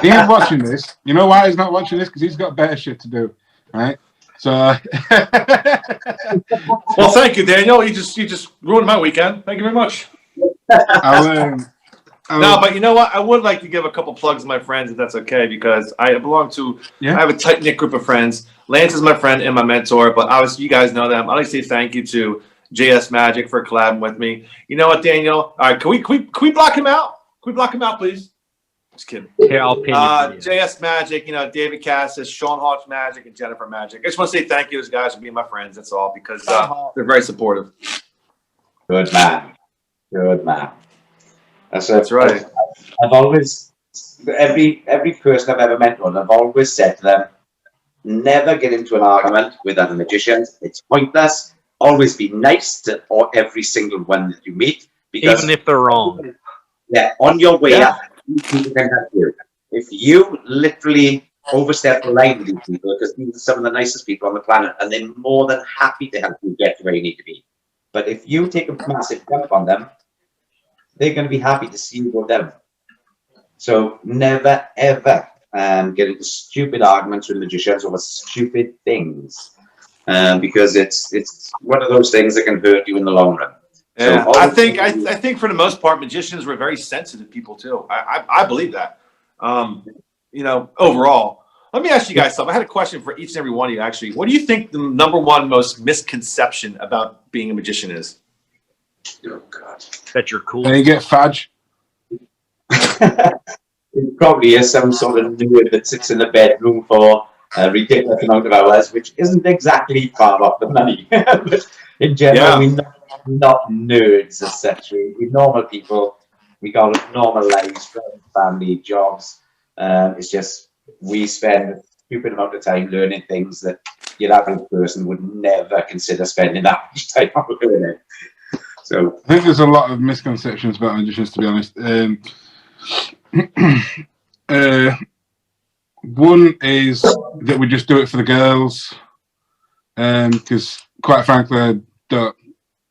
He ain't watching this. You know why he's not watching this? Because he's got better shit to do, right? So, well, thank you, Daniel. You just ruined my weekend. Thank you very much. No, but you know what? I would like to give a couple plugs to my friends, if that's okay, because I belong to. Yeah. I have a tight knit group of friends. Lance is my friend and my mentor, but obviously you guys know them. I'd like to say thank you to JS Magic for collabing with me. You know what, Daniel? All right, can we block him out? Can we block him out, please? Just kidding. Here, I'll pin you. JS Magic, David Cassis, Sean Hawks Magic, and Jennifer Magic. I just want to say thank you to those guys for being my friends. That's all, because they're very supportive. good man. Good man. That's right. I've always, every person I've ever met on, I've always said to them, never get into an argument with other magicians. It's pointless. Always be nice to every single one that you meet, because Even if they're wrong. Yeah, on your way up, people can help you. If you literally overstep the line with these people, because these are some of the nicest people on the planet, and they're more than happy to help you get to where you need to be. But if you take a massive jump on them, they're going to be happy to see you go down. So never, ever get into stupid arguments with magicians over stupid things, because it's one of those things that can hurt you in the long run. Yeah, So I think for the most part, magicians were very sensitive people too. I believe that. Overall, let me ask you guys something. I had a question for each and every one of you. Actually, what do you think the number one most misconception about being a magician is? Oh God. That you're cool. And you get fudge. It probably is some sort of nerd that sits in the bedroom for a ridiculous amount of hours, which isn't exactly far off the money. But in general, we're not nerds as such. We're normal people. We got normal lives, friends, family, jobs. It's just we spend a stupid amount of time learning things that your average person would never consider spending that much time on learning. So I think there's a lot of misconceptions about magicians, to be honest. One is that we just do it for the girls, because quite frankly, I don't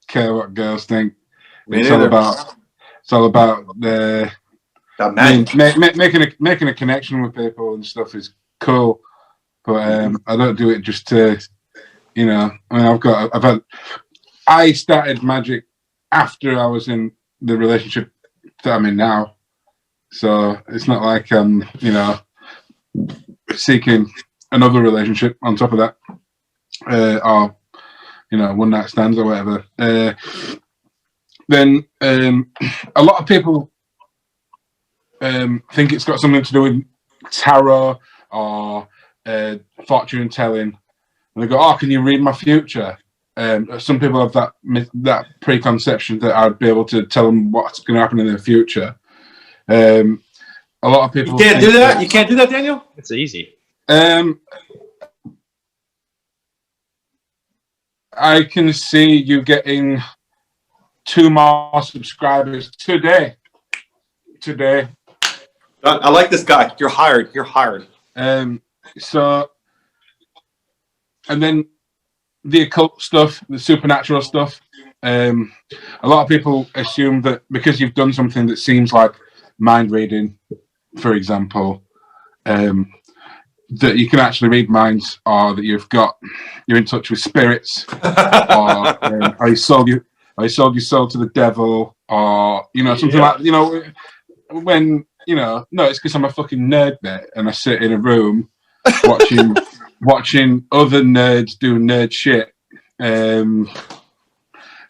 care what girls think. It's all about making a connection with people and stuff is cool, but I don't do it just to, I started magic after I was in the relationship that I'm in now, so it's not like I'm seeking another relationship on top of that, or one night stands or whatever. Then a lot of people think it's got something to do with tarot or fortune telling, and they go, "Oh, can you read my future?" Some people have that preconception that I'd be able to tell them what's going to happen in their future. A lot of people you can't do that. You can't do that, Daniel. It's easy. I can see you getting 2 more subscribers today. I like this guy. You're hired. So, and then the occult stuff, the supernatural stuff. A lot of people assume that because you've done something that seems like mind reading, for example, that you can actually read minds, or that you're in touch with spirits, or or you sold your soul to the devil, or something like when no, it's because I'm a fucking nerd, mate, and I sit in a room watching other nerds do nerd shit, and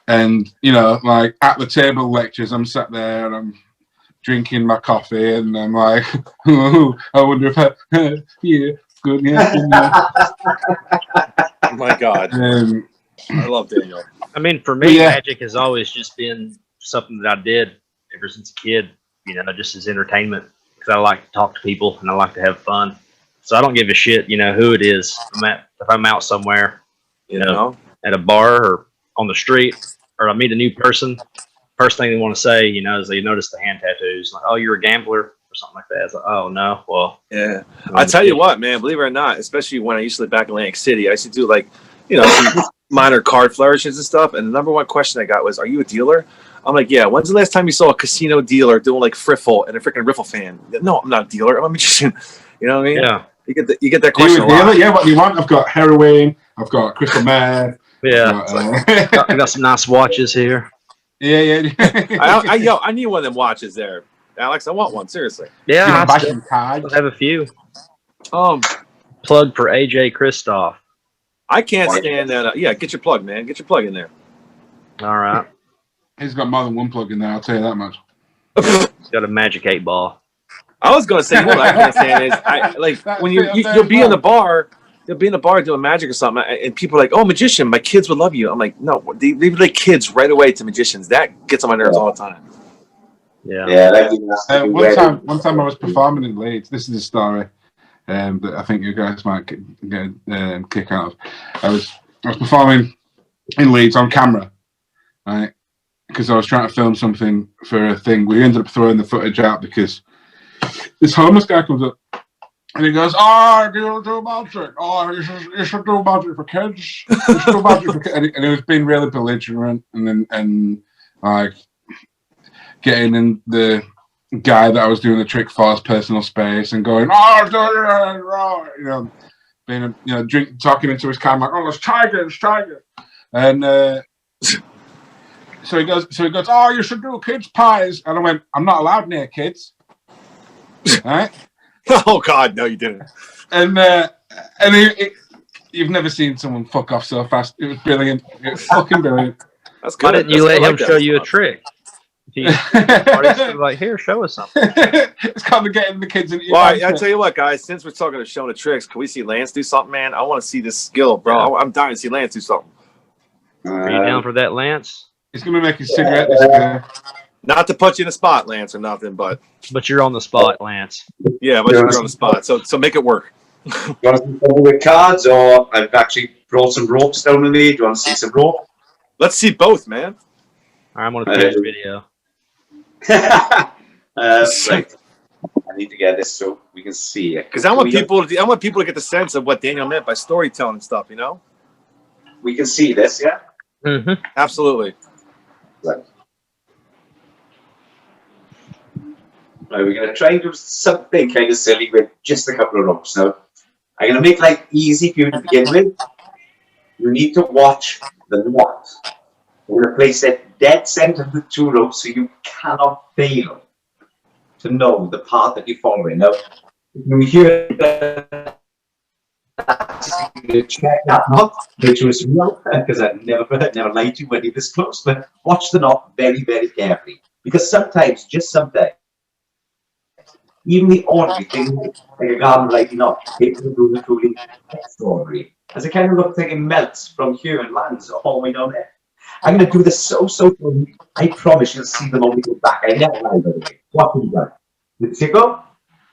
like at the table lectures, I'm sat there and I'm drinking my coffee, and I'm like, oh, I wonder if yeah, good, yeah. Oh my God. I love Daniel. I mean, for me, magic has always just been something that I did ever since a kid, just as entertainment, because I like to talk to people and I like to have fun. So I don't give a shit, who it is. If I'm out somewhere, at a bar or on the street, or I meet a new person, first thing they want to say, is they notice the hand tattoos. Like, oh, you're a gambler or something like that. It's like, oh, no. Well, yeah. I tell you what, man, believe it or not, especially when I used to live back in Atlantic City, I used to do like, some minor card flourishes and stuff. And the number one question I got was, are you a dealer? I'm like, yeah. When's the last time you saw a casino dealer doing like friffle and a freaking riffle fan? No, I'm not a dealer. I'm a magician. You know what I mean? Yeah. You get that question a lot. Yeah, what do you want? I've got heroin. I've got crystal meth. Yeah. I got some nice watches here. Yeah. I need one of them watches there, Alex. I want one, seriously. Yeah, I have a few. Plug for AJ Kristoff. I can't stand that. Yeah, get your plug, man. Get your plug in there. All right. He's got more than one plug in there. I'll tell you that much. He's got a magic 8-ball. I was gonna say what I can't stand is when you'll be in the bar. You'll be in the bar doing magic or something, and people are like, "Oh, magician, my kids would love you." I'm like, "No, they like kids right away to magicians. That gets on my nerves all the time." Yeah. One time I was performing in Leeds. This is a story that I think you guys might get a kick out of. I was performing in Leeds on camera, right? Because I was trying to film something for a thing. We ended up throwing the footage out because this homeless guy comes up. And he goes, "Oh, you do magic. Oh, you should do magic for kids. You should do magic for kids." And he was being really belligerent, and like getting in the guy that I was doing the trick for's personal space and going, "Oh, being talking into his camera, like, "Oh, it's tiger." And so he goes, "Oh, you should do kids pies." And I went, "I'm not allowed near kids." All right. Oh God, no, you didn't. And you've never seen someone fuck off so fast. It was brilliant. It was fucking brilliant. That's good. Why didn't you let him show you a trick? Like, here, show us something. It's kind of getting the kids into your I tell you what, guys. Since we're talking about showing the tricks, can we see Lance do something, man? I want to see this skill, bro. I'm dying to see Lance do something. Are you down for that, Lance? He's gonna make a cigarette. This guy. Not to put you in a spot, Lance, or nothing, but you're on the spot, Lance. Yeah, but you're on the spot, so make it work. You want to see something with cards, or I've actually brought some ropes down with me. Do you want to see some rope? Let's see both, man. All right, I'm gonna finish the video. Right. I need to get this so we can see it. Because I want people to get the sense of what Daniel meant by storytelling and stuff. We can see this, yeah. Mm-hmm. Absolutely. Right. Right, we're going to try and do something kind of silly with just a couple of ropes. Now, I'm going to make life easy for you to begin with. You need to watch the knot. We're going to place it dead center of the two ropes so you cannot fail to know the path that you're following. Now, you hear check that knot, make sure it's real, because I've never lied to you when you're this close, but watch the knot very, very carefully. Because sometimes, just sometimes, even the ordinary thing, like a garden lighting knot, it can do truly extraordinary. As it kind of looks like it melts from here and lands all the way down there. I'm going to do this so slowly. I promise you'll see the moment you go back. I never lie, by the way. What have you done? Did it go?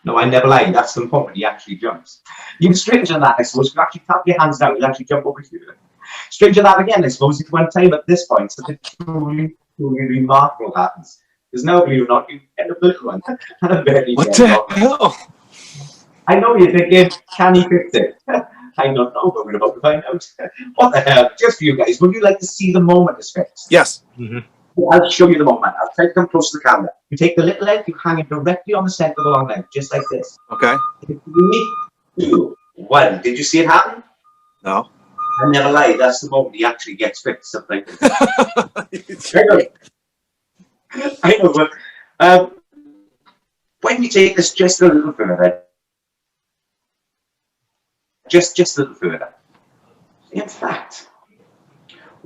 No, I never lie. That's the moment he actually jumps. Even stranger than that, I suppose. You actually tap your hands down, you'll actually jump over here. Stranger than that again, I suppose. It's one time at this point, something truly remarkable happens. Because now, believe it or not, you end up with one. What the hell? I know you're thinking, can he fix it? I don't know, but we're about to find out. What the hell? Just for you guys, would you like to see the moment is fixed? Yes. Mm-hmm. I'll show you the moment. I'll try to come close to the camera. You take the little egg, you hang it directly on the center of the long leg, just like this. Okay. 3, 2, 1. Did you see it happen? No. I never lie. That's the moment he actually gets fixed. Something. I know, but when we take this just a little further, just a little further. In fact,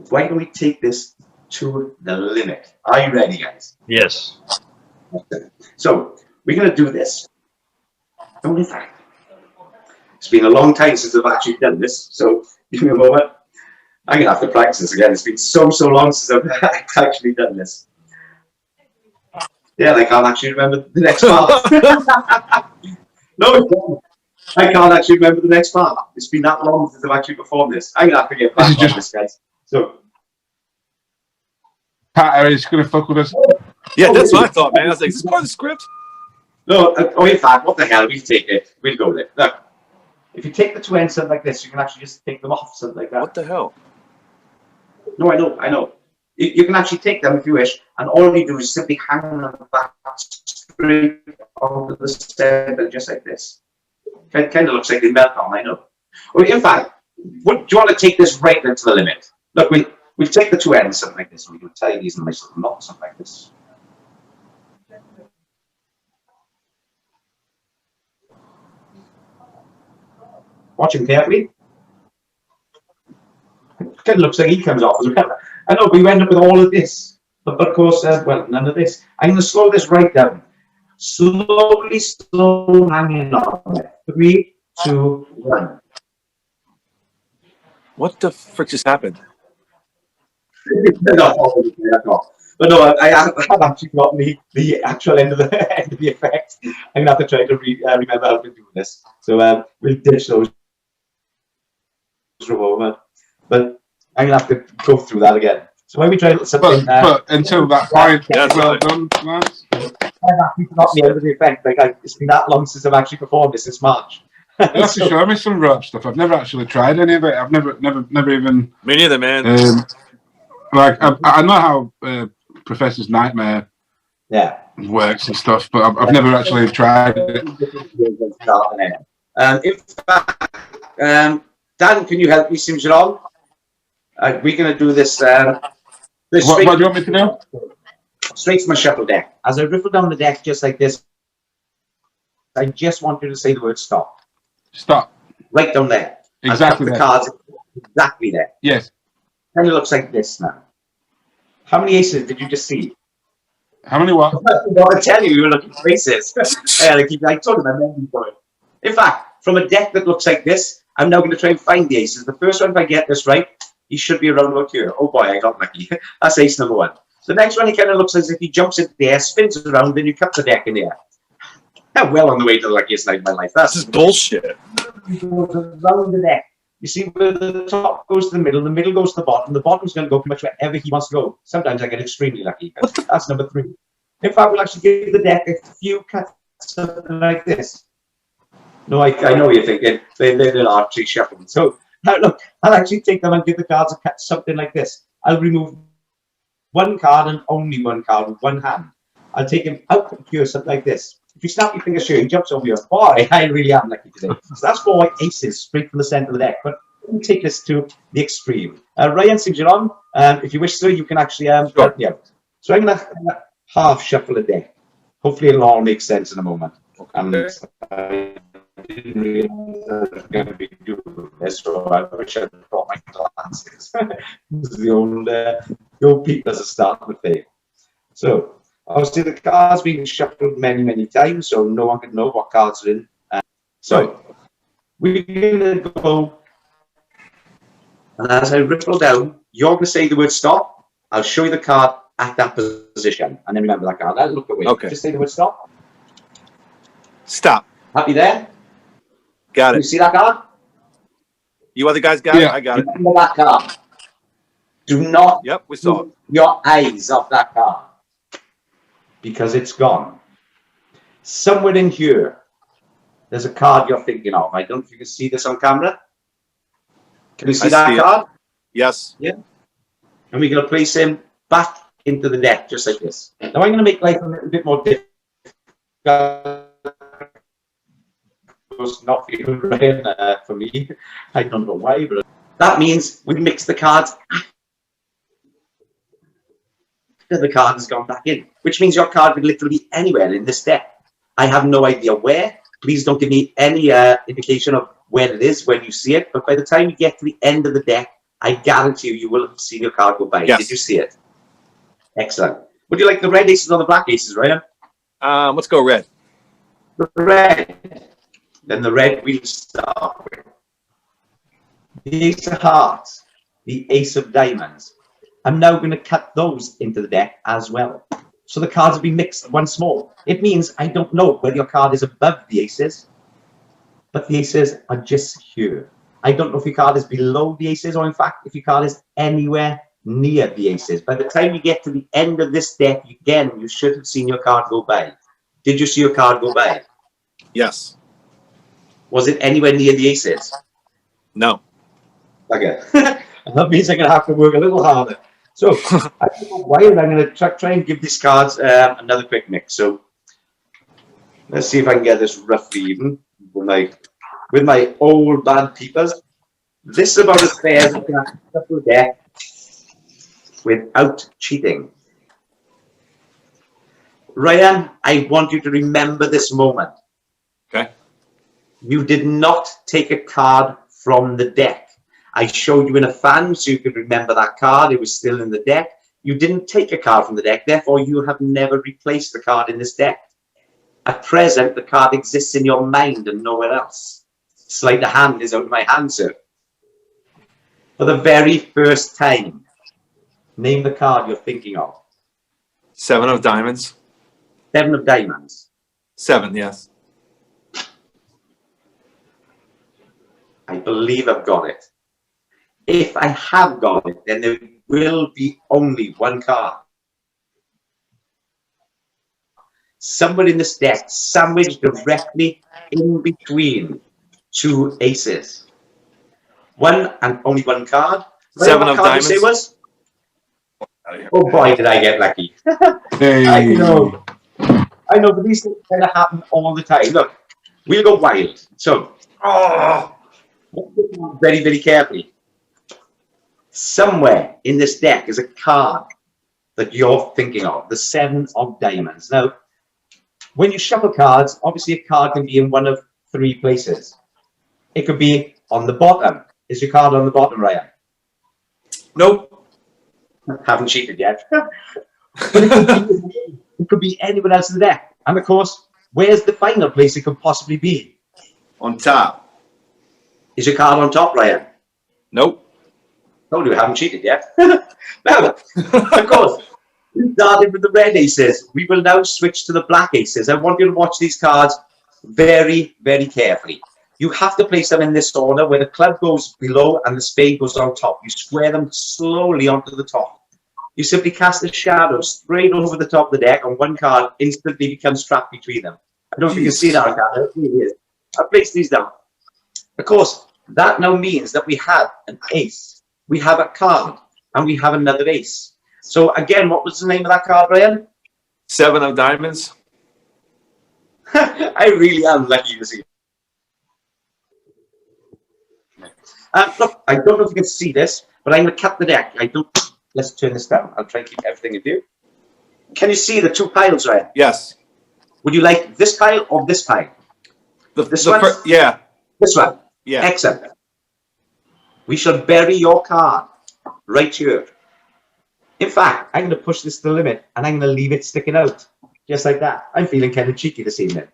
why don't we take this to the limit? Are you ready, guys? Yes. So we're going to do this. And in fact, it's been a long time since I've actually done this. So give me a moment. I'm going to have to practice this again. It's been so long since I've actually done this. Yeah, I can't actually remember the next part. No, I can't actually remember the next part. It's been that long since I've actually performed this. I'm going to have to get back on this, guys. So, Pat, are you just going to fuck with us? Yeah, that's what I thought, man. I was like, is this part of the script? no, in fact, what the hell? We'll take it. We'll go there. Look, if you take the two ends something like this, you can actually just take them off, something like that. What the hell? No, I know. You can actually take them if you wish, and all you do is simply hang them back straight onto the center, just like this. Kind of looks like they melt on, I know. Well, in fact, do you want to take this right into the limit? Look, we'll take the two ends, something like this, and we can tie these in a nice little knot, something like this. Watching carefully. It kind of looks like he comes off as well. I know, but you end up with all of this. But of course, well, none of this. I'm going to slow this right down. Slowly, hanging on. 3, 2, 1. What the frick just happened? No. But no, I have actually got the actual end of the effect. I'm going to have to try to remember how to do this. So we'll ditch those for a moment. But I'm going to have to go through that again. So when we try something... But until that point, well done, lads. I've actually forgotten the end of the effect. It's been that long since I've actually performed this. It's March. You have to show me some rope stuff. I've never actually tried any of it. I've never even... Me neither, man. I know how Professor's Nightmare works and stuff, but I've never actually tried it. In fact, Dan, can you help me, Simon? We're going to do this. What do you want me to do? Straight from my shuffle deck. As I riffle down the deck just like this, I just want you to say the word stop. Stop. Right down there. Exactly the there. cards exactly there. Yes. And it looks like this now. How many aces did you just see? How many what? I tell you, you were looking for aces. I told him I memory for it. In fact, from a deck that looks like this, I'm now going to try and find the aces. The first one, if I get this right, he should be around about here. Oh boy, I got lucky. That's ace number 1. The next one, he kind of looks as if he jumps into the air, spins around, then you cut the deck in the air. I'm well on the way to the luckiest night of my life. This is bullshit. He goes around the deck. You see where the top goes to the middle goes to the bottom's going to go pretty much wherever he wants to go. Sometimes I get extremely lucky. That's number 3. In fact, we'll actually give the deck a few cuts, something like this. No, I know what you're thinking. They're actually shuffling. So, now look, I'll actually take them and give the cards a cut, something like this. I'll remove one card and only one card with one hand. I'll take him out of here, something like this. If you snap your fingers here, he jumps over you. Boy, I really am lucky today. So that's 4 aces straight from the center of the deck. But we'll take this to the extreme. Ryan, since you're on, if you wish, sir, you can actually help me out. So I'm going to half shuffle the deck. Hopefully it'll all make sense in a moment. Okay. I didn't realize I was going to be doing this, so I wish I'd brought my glasses. This is the old people as a start with fail. So, obviously, the cards being shuffled many times, so no one can know what cards are in. So, we're going to go, and as I riffle down, you're going to say the word stop. I'll show you the card at that position, and then remember that card. I'll look away. Okay. Just say the word stop. Stop. Happy there? Got You it. see that card? You other guys got it? I got it. Remember that card. Do not Yep, we saw it. take your eyes off that card, because it's gone. Somewhere in here, there's a card you're thinking of. I don't know if you can see this on camera. Can you see that card? Yes. Yeah. And we're going to place him back into the deck, just like this. Now I'm going to make life a little bit more difficult. It was not feeling right for me. I don't know why, but That means we mix the cards after the card has gone back in, which means your card could literally be anywhere in this deck. I have no idea where. Please don't give me any indication of where it is when you see it. But by the time you get to the end of the deck, I guarantee you will have seen your card go by. Yes. Did you see it? Excellent. Would you like the red aces or the black aces, Ryan? Let's go red. The red. Then the red we'll start with. The ace of hearts, the ace of diamonds. I'm now going to cut those into the deck as well. So the cards will be mixed once more. It means I don't know whether your card is above the aces, but the aces are just here. I don't know if your card is below the aces, or in fact, if your card is anywhere near the aces. By the time you get to the end of this deck, again, you should have seen your card go by. Did you see your card go by? Yes. Was it anywhere near the aces? No. Okay. That means I'm going to have to work a little harder. So, I don't know why I'm going to try and give these cards another quick mix. So, let's see if I can get this roughly even with my old bad peepers. This is about as fair as I can shuffle the deck without cheating. Ryan, I want you to remember this moment. Okay. You did not take a card from the deck. I showed you in a fan so you could remember that card. It was still in the deck. You didn't take a card from the deck. Therefore, you have never replaced the card in this deck. At present, the card exists in your mind and nowhere else. It's like the hand is out of my hand, sir. For the very first time, name the card you're thinking of. 7 of diamonds. 7 of diamonds. 7, yes. I believe I've got it. If I have got it, then there will be only one card. Somewhere in this deck, sandwiched directly in between 2 aces. One and only one card. 7 of diamonds. Say was? Oh boy, did I get lucky. Hey. I know, but these things kind of happen all the time. Look, we'll go wild. So, very, very carefully. Somewhere in this deck is a card that you're thinking of, the 7 of diamonds. Now, when you shuffle cards, obviously a card can be in one of 3 places. It could be on the bottom. Is your card on the bottom, Ryan? Nope. Haven't cheated yet. But it could be anywhere else in the deck. And of course, where's the final place it could possibly be? On top. Is your card on top, Ryan? Nope. Told you I haven't cheated yet. Now, of course, we started with the red aces. We will now switch to the black aces. I want you to watch these cards very, very carefully. You have to place them in this order where the club goes below and the spade goes on top. You square them slowly onto the top. You simply cast a shadow straight over the top of the deck, and one card instantly becomes trapped between them. I don't know if you can see that, Gardner. It really is. I place these down. Of course, that now means that we have an ace, we have a card, and we have another ace. So again, what was the name of that card, Ryan? 7 of diamonds. I really am lucky to see it. Look, I don't know if you can see this, but I'm going to cut the deck. Let's turn this down. I'll try and keep everything in view. Can you see the 2 piles, Ryan? Yes. Would you like this pile or this pile? This one? Yeah. This one? Yeah. Excellent. We shall bury your card right here. In fact, I'm going to push this to the limit, and I'm going to leave it sticking out, just like that. I'm feeling kind of cheeky this evening.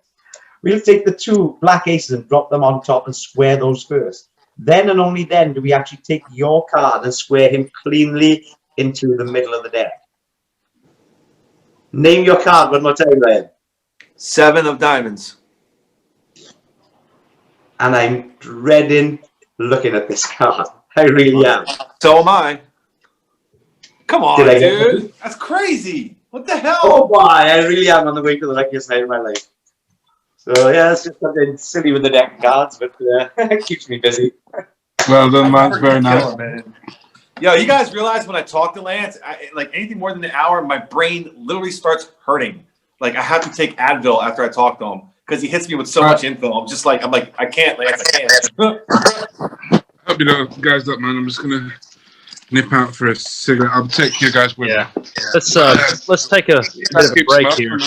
We'll take the 2 black aces and drop them on top and square those first. Then and only then do we actually take your card and square him cleanly into the middle of the deck. Name your card one more time, Ryan. 7 of diamonds. And I'm dreading looking at this card. I really am. So am I. Come on, Did I dude. That's crazy. What the hell? Oh boy, I really am on the way to the luckiest night of my life. So yeah, it's just something silly with the deck of cards, but it keeps me busy. Well done, man. It's very nice. Man. Yo, you guys realize when I talk to Lance, like anything more than an hour, my brain literally starts hurting. Like I have to take Advil after I talk to him because he hits me with so much info. I'm like, I can't, Lance, I can't. hope you guys don't mind. I'm just gonna nip out for a cigarette. I'll take you guys with me. Let's take a bit of a break here.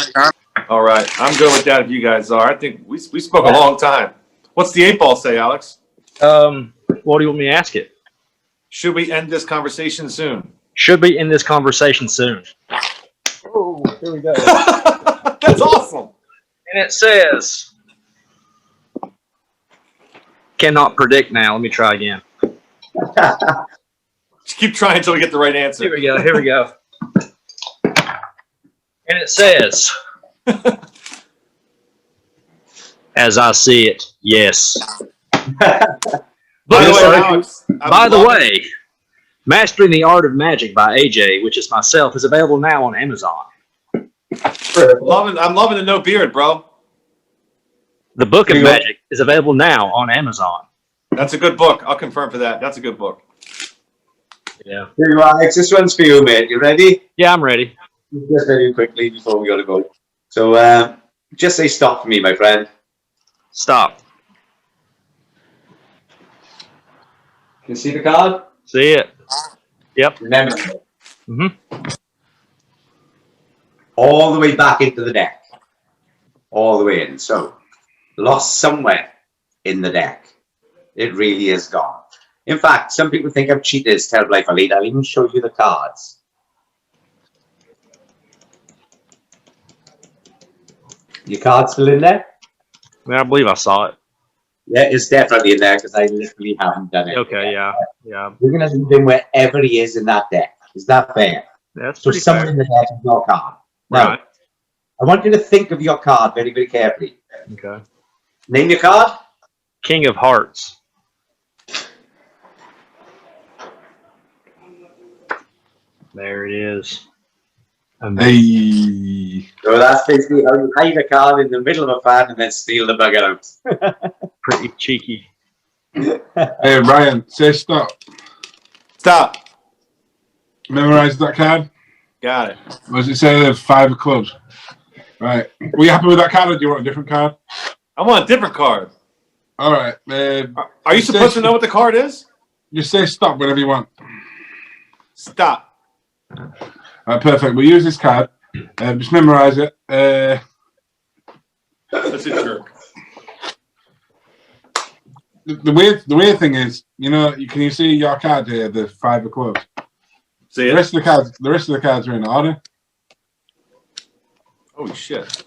All right, I'm good with that if you guys are. I think we spoke a long time. What's the 8 ball say, Alex? What do you want me to ask it? Should we end this conversation soon? Should we end this conversation soon? Oh, here we go. That's awesome. And it says, cannot predict now. Let me try again. Just keep trying until we get the right answer. Here we go. And it says, as I see it, yes. By the way, Mastering the Art of Magic by AJ, which is myself, is available now on Amazon. I'm loving the no beard, bro. The Book of Magic is available now on Amazon. That's a good book. I'll confirm for that. That's a good book. Yeah. Here you are, Alex. This one's for you, mate. You ready? Yeah, I'm ready. Just very quickly before we gotta go. So, just say stop for me, my friend. Stop. Can you see the card? See it. Yep. Remember. Mm-hmm. All the way back into the deck. All the way in. So, lost somewhere in the deck. It really is gone. In fact, some people think I'm cheated. It's terrible life I lead. I'll even show you the cards. Your card's still in there? Yeah, I believe I saw it. Yeah, it's definitely in there because I literally haven't done it. Okay, yeah. We're going to leave him wherever he is in that deck. Is that fair? That's So pretty someone fair. in the deck is your card. Now, Right. I want you to think of your card very, very carefully. Okay. Name your card. King of Hearts. There it is. Hey. So that's basically how you hide a card in the middle of a fan and then steal the bugger out. Pretty cheeky. Hey, Ryan, say stop. Stop. Memorize that card. Got it. What does it say? The 5 of clubs. Right. Were you happy with that card, or do you want a different card? I want a different card. All right. Are you supposed to know what the card is? Just say stop whenever you want. Stop. All right, perfect. We'll use this card. Just memorize it. That's a jerk. The weird thing is, can you see your card here, the 5 of clubs? See The it? rest of the cards are in order. Holy shit.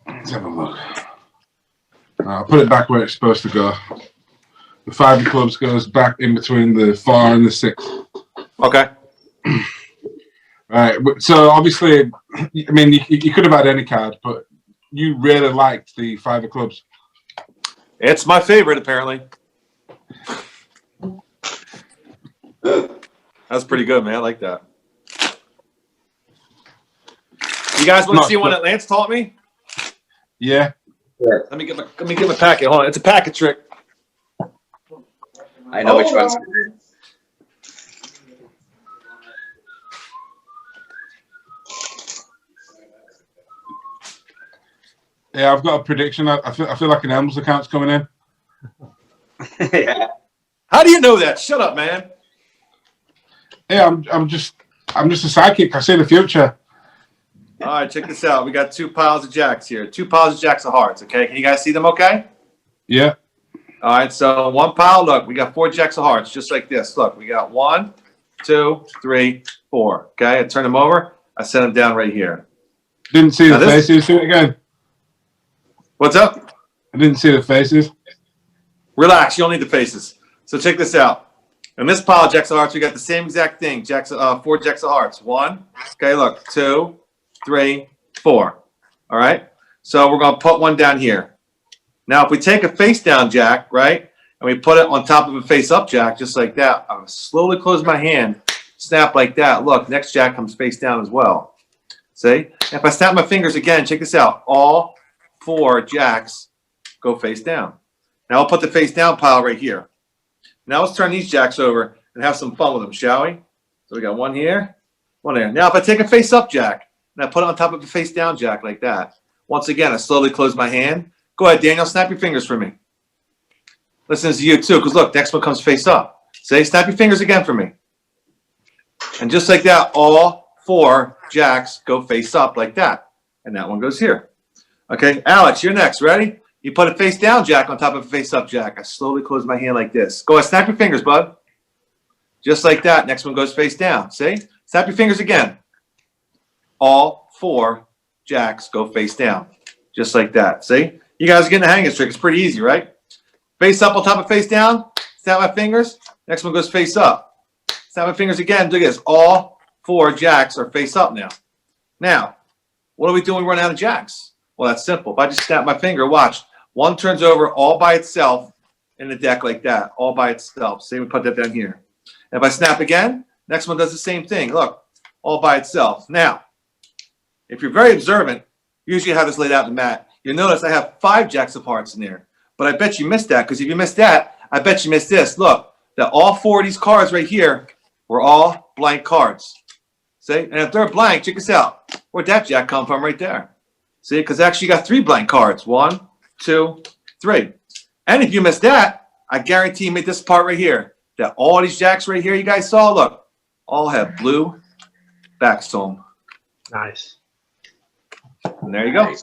Let's have a look. I'll put it back where it's supposed to go. The 5 of clubs goes back in between the 4 and the 6. Okay. All right. So obviously, I mean, you could have had any card, but you really liked the 5 of clubs. It's my favorite, apparently. That's pretty good, man. I like that. You guys want to see one that Lance taught me? Yeah. Let me get my packet. Hold on. It's a packet trick. I know which ones. Yeah, I've got a prediction. I feel like an Elms account's coming in. Yeah. How do you know that? Shut up, man. Yeah, I'm just a psychic. I see the future. All right, check this out. We got 2 piles of jacks here. 2 piles of jacks of hearts. Okay, can you guys see them? Okay. Yeah. All right. So 1 pile. Look, we got 4 jacks of hearts, just like this. Look, we got 1, 2, 3, 4. Okay, I turn them over. I set them down right here. Didn't see the faces. Do it again. What's up? I didn't see the faces. Relax. You don't need the faces. So check this out. In this pile of jacks of hearts, we got the same exact thing. 4 jacks of hearts. 1. Okay, look. 2, 3, 4. All right. So we're going to put 1 down here. Now, if we take a face down jack, right, and we put it on top of a face up jack, just like that, I'll slowly close my hand, snap like that. Look, next jack comes face down as well. See? If I snap my fingers again, check this out. All 4 jacks go face down. Now I'll put the face down pile right here. Now let's turn these jacks over and have some fun with them, shall we? So we got 1 here, 1 there. Now if I take a face up jack and I put it on top of a face down jack like that, once again, I slowly close my hand. Go ahead, Daniel, snap your fingers for me. listens to you too, because look, next one comes face up. Say, snap your fingers again for me. And just like that, all 4 jacks go face up like that. And that one goes here. Okay, Alex, you're next. Ready? You put a face down jack on top of a face up jack. I slowly close my hand like this. Go ahead, snap your fingers, bud. Just like that. Next one goes face down. See? Snap your fingers again. All 4 jacks go face down. Just like that. See? You guys are getting the hang of this trick. It's pretty easy, right? Face up on top of face down. Snap my fingers. Next one goes face up. Snap my fingers again. Look at this. All 4 jacks are face up now. Now, what do we do when we run out of jacks? Well, that's simple. If I just snap my finger, watch. One turns over all by itself in the deck like that. All by itself. See, we put that down here. If I snap again, next one does the same thing. Look, all by itself. Now, if you're very observant, usually I have this laid out in the mat. You'll notice I have 5 jacks of hearts in there. But I bet you missed that, because if you missed that, I bet you missed this. Look, that all 4 of these cards right here were all blank cards. See? And if they're blank, check this out. Where'd that jack come from right there? See? Because actually you got 3 blank cards. 1, 2, 3. And if you missed that, I guarantee you made this part right here. That all these jacks right here you guys saw, look, all have blue backs to them. Nice. And there you go.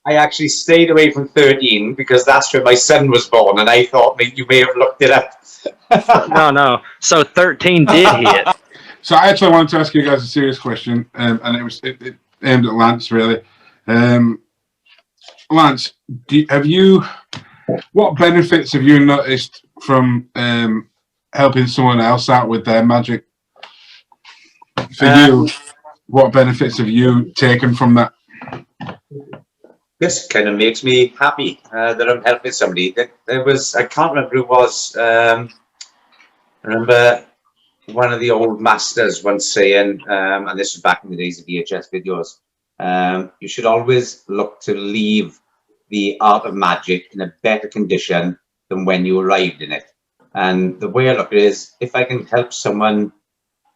I actually stayed away from 13 because that's where my son was born, and I thought maybe you may have looked it up. No. So 13 did hit. So I actually wanted to ask you guys a serious question, and it aimed at Lance, really. Lance, what benefits have you noticed from helping someone else out with their magic? For you, what benefits have you taken from that? This kind of makes me happy that I'm helping somebody. There was, I can't remember who it was. I remember one of the old masters once saying, and this was back in the days of VHS videos, you should always look to leave the art of magic in a better condition than when you arrived in it. And the way I look at it is, if I can help someone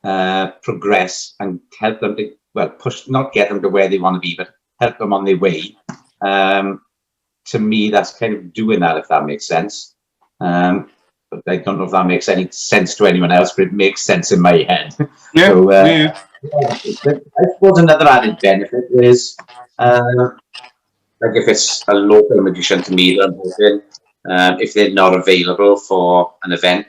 progress and help them to, well, push, not get them to where they want to be, but help them on their way, to me, that's kind of doing that, if that makes sense. But I don't know if that makes any sense to anyone else, but it makes sense in my head. Yeah, So, yeah. I suppose another added benefit is, like if it's a local magician to me that I'm hoping, if they're not available for an event,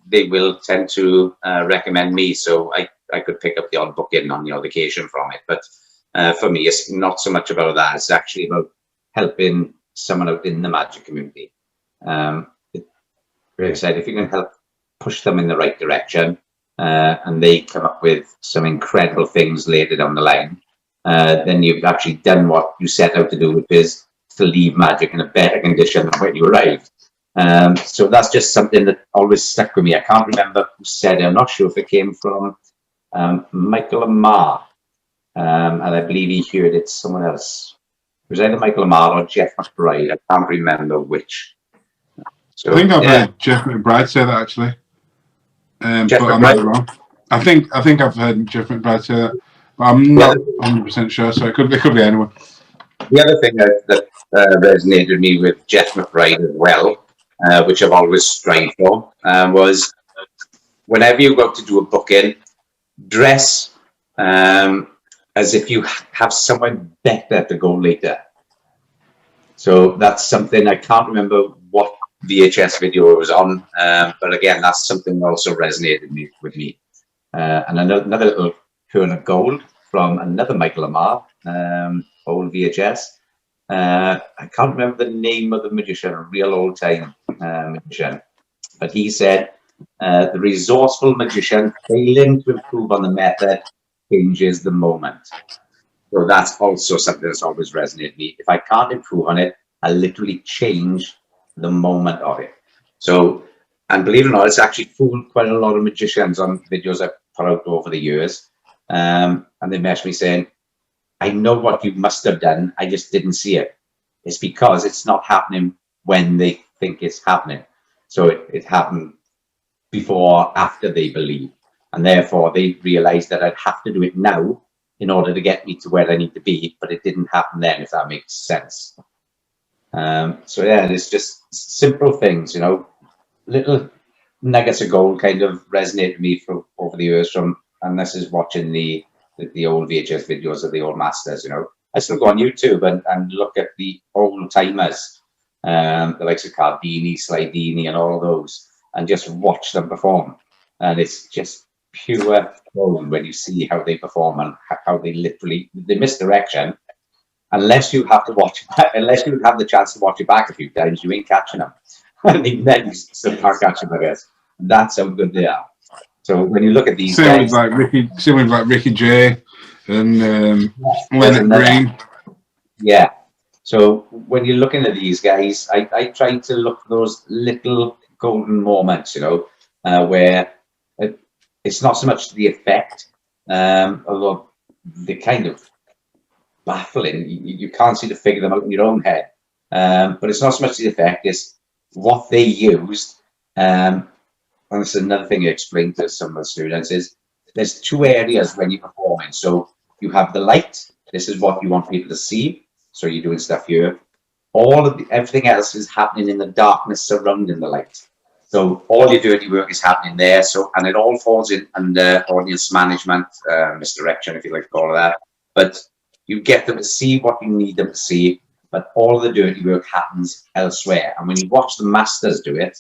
they will tend to recommend me. So I could pick up the odd booking on the odd occasion from it. But for me, it's not so much about that. It's actually about helping someone out in the magic community. Like I said, if you can help push them in the right direction, and they come up with some incredible things later down the line, then you've actually done what you set out to do, which is to leave magic in a better condition than when you arrived. So that's just something that always stuck with me. I can't remember who said it. I'm not sure if it came from Michael Amar, and I believe he heard it someone else. It was either Michael Amar or Jeff McBride. I can't remember which. So, I think I've heard Jeff McBride say that, actually. Jeff but I might be wrong. I think I've heard Jeff McBride say that, but I'm not 100% sure. So it could be anyone. The other thing that resonated with me with Jeff McBride as well, which I've always strived for, was whenever you go to do a booking, dress as if you have someone better to go later. So that's something, I can't remember what VHS video it was on, but again, that's something that also resonated with me. And another little curl of gold from another Michael Amar, old VHS. I can't remember the name of the magician, a real old time magician, but he said, the resourceful magician failing to improve on the method changes the moment. So that's also something that's always resonated with me. If I can't improve on it, I literally change the moment of it. So, and believe it or not, it's actually fooled quite a lot of magicians on videos I've put out over the years. And they messaged me saying, I know what you must have done, I just didn't see it. It's because it's not happening when they think it's happening. So it happened before or after they believe. And therefore they realized that I'd have to do it now in order to get me to where I need to be, but it didn't happen then, if that makes sense. So yeah, it's just simple things, you know, little nuggets of gold kind of resonate with me for over the years from, and this is watching the old VHS videos of the old masters, you know. I still go on YouTube and look at the old timers, the likes of Cardini, Slidini, and all of those, and just watch them perform. And it's just pure gold when you see how they perform and how they literally, they misdirection. Unless you have to watch, unless you have the chance to watch it back a few times, you ain't catching them. And even then, you still can't catch them, I guess. That's how good they are. So when you look at these Same guys, with like Ricky J and there's Leonard another- Green. yeah. So when you're looking at these guys, I try to look for those little golden moments, you know, where it's not so much the effect, although they kind of baffling. You can't seem to figure them out in your own head. But it's not so much the effect, it's what they used. And this is another thing you explain to some of the students is there's two areas when you're performing. So you have the light. This is what you want people to see. So you're doing stuff here. Everything else is happening in the darkness surrounding the light. So all your dirty work is happening there. So, and it all falls in under audience management, misdirection, if you like to call it that. But you get them to see what you need them to see, but all of the dirty work happens elsewhere. And when you watch the masters do it,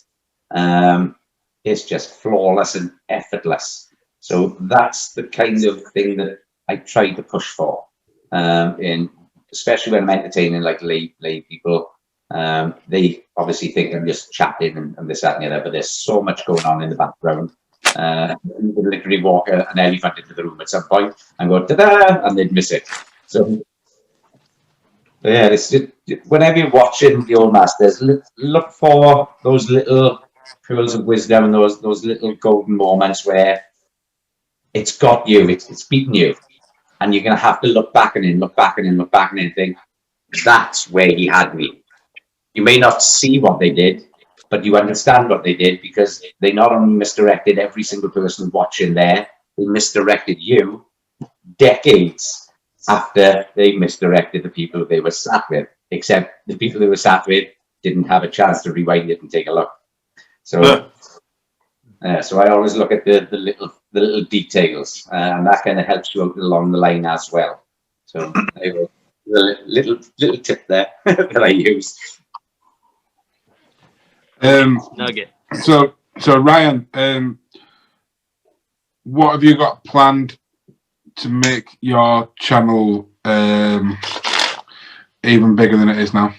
it's just flawless and effortless. So that's the kind of thing that I try to push for, especially when I'm entertaining like lay people. They obviously think I'm just chatting and this, that, and the other, but there's so much going on in the background. You could literally walk an elephant into the room at some point and go ta-da, and they'd miss it. So yeah, whenever you're watching the old masters, look for those little pearls of wisdom and those little golden moments where it's got you, it's beaten you, and you're gonna have to look back and think, that's where he had me. You may not see what they did, but you understand what they did because they not only misdirected every single person watching there, they misdirected you decades after they misdirected the people they were sat with, except the people they were sat with didn't have a chance to rewind it and take a look. So, so I always look at the little details, and that kind of helps you out along the line as well. So, the little tip there that I use. Nugget. So Ryan, what have you got planned to make your channel even bigger than it is now?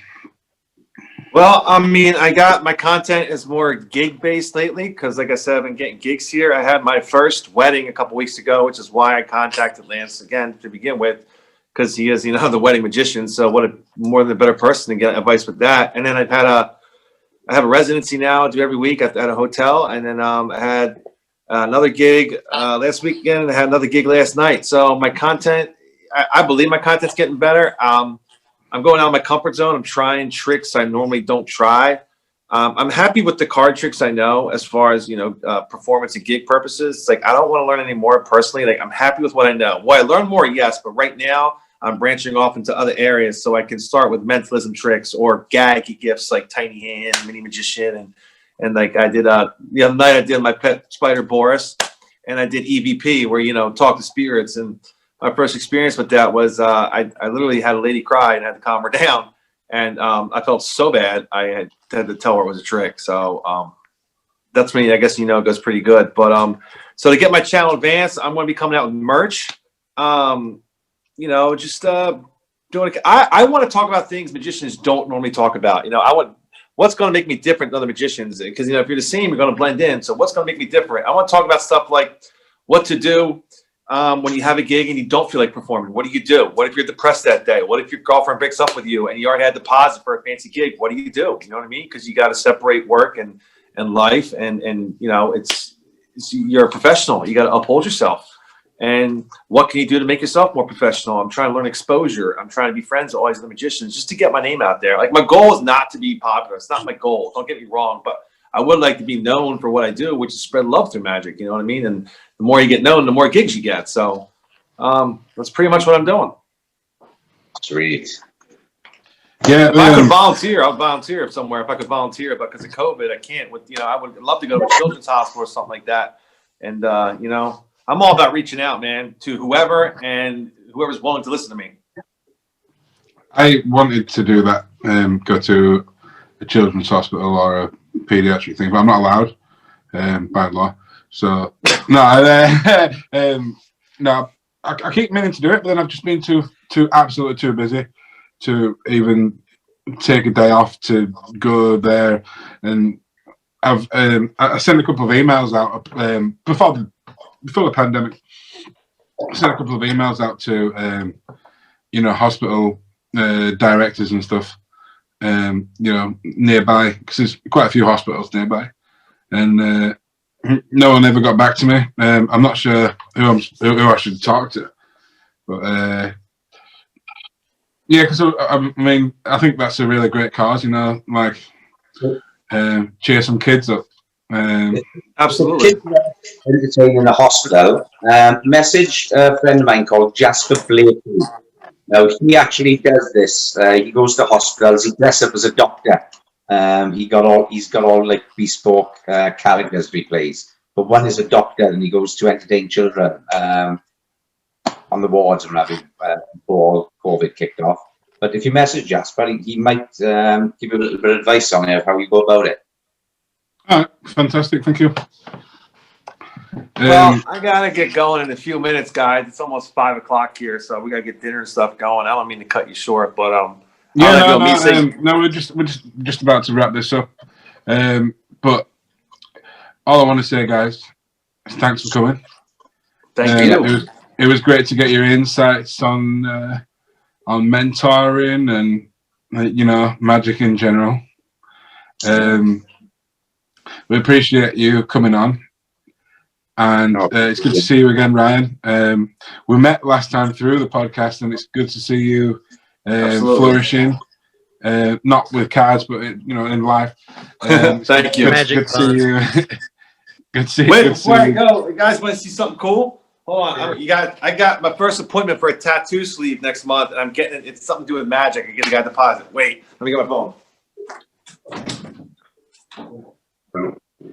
Well, I mean, I got my content is more gig based lately because, like I said, I've been getting gigs here. I had my first wedding a couple weeks ago, which is why I contacted Lance again to begin with, because he is, the wedding magician. So what a more than a better person to get advice with that. And then I have a residency now. I do every week at a hotel, and then I had another gig last weekend, and I had another gig last night. So my content, I believe my content's getting better. I'm going out of my comfort zone. I'm trying tricks I normally don't try. I'm happy with the card tricks I know as far as, performance and gig purposes. It's like I don't want to learn any more personally. Like I'm happy with what I know. Will I learn more? Yes, but right now I'm branching off into other areas so I can start with mentalism tricks or gag gifts like Tiny Hand, Mini Magician, and like I did the other night I did my pet spider Boris, and I did EVP where talk to spirits. And my first experience with that was I literally had a lady cry and had to calm her down, and I felt so bad I had to tell her it was a trick. So that's when I guess it goes pretty good. But so to get my channel advanced, I'm going to be coming out with merch. Just doing. I want to talk about things magicians don't normally talk about. What's going to make me different than other magicians? Because if you're the same, you're going to blend in. So what's going to make me different? I want to talk about stuff like what to do when you have a gig and you don't feel like performing. What do you do? What if you're depressed that day? What if your girlfriend breaks up with you and you already had deposit for a fancy gig? What do? You know what I mean? Because you got to separate work and life, and you're a professional. You got to uphold yourself. And what can you do to make yourself more professional? I'm trying to learn exposure. I'm trying to be friends with all these other magicians just to get my name out there. Like my goal is not to be popular. It's not my goal. Don't get me wrong, but I would like to be known for what I do, which is spread love through magic. You know what I mean? And the more you get known, the more gigs you get. So that's pretty much what I'm doing. Sweet. Yeah, If I could volunteer, I'll volunteer somewhere. If I could volunteer, but because of COVID, I can't. I would love to go to a children's hospital or something like that. And I'm all about reaching out, man, to whoever's willing to listen to me. I wanted to do that, go to a children's hospital or a pediatric thing, but I'm not allowed by law. So no, I keep meaning to do it, but then I've just been absolutely too busy to even take a day off to go there. And I sent a couple of emails out before the pandemic. I sent a couple of emails out to hospital directors and stuff, nearby, because there's quite a few hospitals nearby, and no one ever got back to me. I'm not sure who I should talk to, but yeah, because I mean, I think that's a really great cause, like cheer some kids up. Absolutely. Kids entertaining in the hospital. Message a friend of mine called Jasper Blakely. Now, he actually does this. He goes to hospitals. He dresses up as a doctor. He's got all like bespoke characters he plays. But one is a doctor, and he goes to entertain children on the wards and having before COVID kicked off. But if you message Jasper, he might give you a little bit of advice on how you go about it. All right, fantastic. Thank you. Well, I gotta get going in a few minutes, guys. It's almost 5:00 here, so we gotta get dinner and stuff going. I don't mean to cut you short, but we're just about to wrap this up. But all I want to say, guys, is thanks for coming. Thank you. It was great to get your insights on mentoring and magic in general. We appreciate you coming on. And it's good to see you again, Ryan. We met last time through the podcast, and it's good to see you flourishing. Not with cards, but in life. Thank you. Good to see you. Good to see you. Wait, before I go, you guys want to see something cool? Hold on. I got my first appointment for a tattoo sleeve next month, and I'm getting it's something to do with magic. I get the guy deposit. Wait, let me get my phone.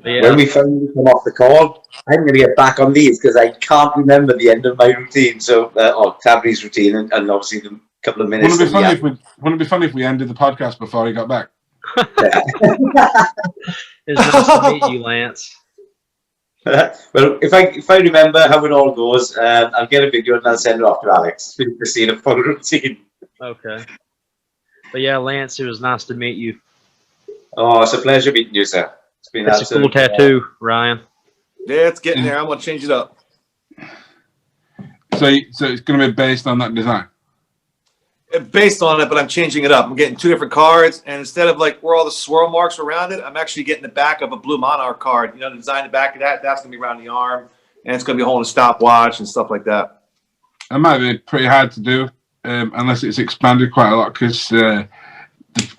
Yeah. When we finally come off the call, I'm going to get back on these because I can't remember the end of my routine. So, Tabri's routine, and obviously the couple of minutes. Wouldn't it be funny if we ended the podcast before he got back? It's nice to meet you, Lance. Well, if I remember how it all goes, I'll get a video and I'll send it off to Alex to see the full routine. Okay. But yeah, Lance, it was nice to meet you. Oh, it's a pleasure meeting you, sir. It's been a cool tattoo, Ryan. Yeah, it's getting there. I'm gonna change it up. So it's going to be based on that design. Based on it, but I'm changing it up. I'm getting 2 different cards, and instead of like where all the swirl marks around it, I'm actually getting the back of a blue monarch card. The design the back of that's gonna be around the arm, and it's gonna be holding a stopwatch and stuff like that. It might be pretty hard to do unless it's expanded quite a lot, because the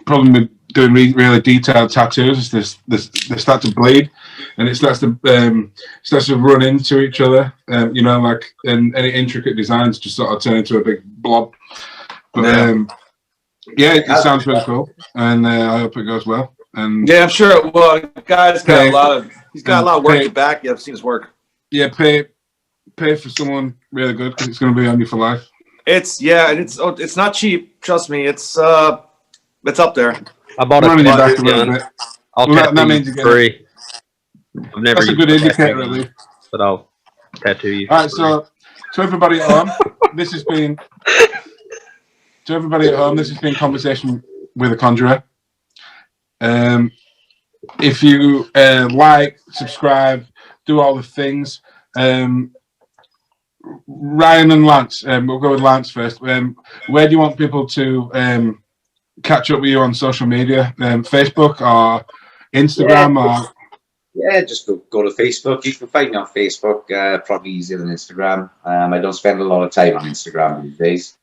problem with doing really detailed tattoos is they start to bleed, and it starts to run into each other. Like any intricate designs just sort of turn into a big blob. But it sounds really cool, and I hope it goes well. And yeah, I'm sure it will. Guy's got he's got a lot of work to back. I've seen his work. Yeah, pay for someone really good, because it's going to be on you for life. It's not cheap. Trust me, it's up there. I bought a gun. I'll tattoo you free. That's a good indicator, at least. But I'll tattoo you. All right, so to everybody at home, this has been Conversation with a Conjuror. If you like, subscribe, do all the things. Ryan and Lance, we'll go with Lance first. Where do you want people to catch up with you on social media? Facebook or Instagram? Yeah, just go to Facebook. You can find me on Facebook, probably easier than Instagram. I don't spend a lot of time on Instagram these days.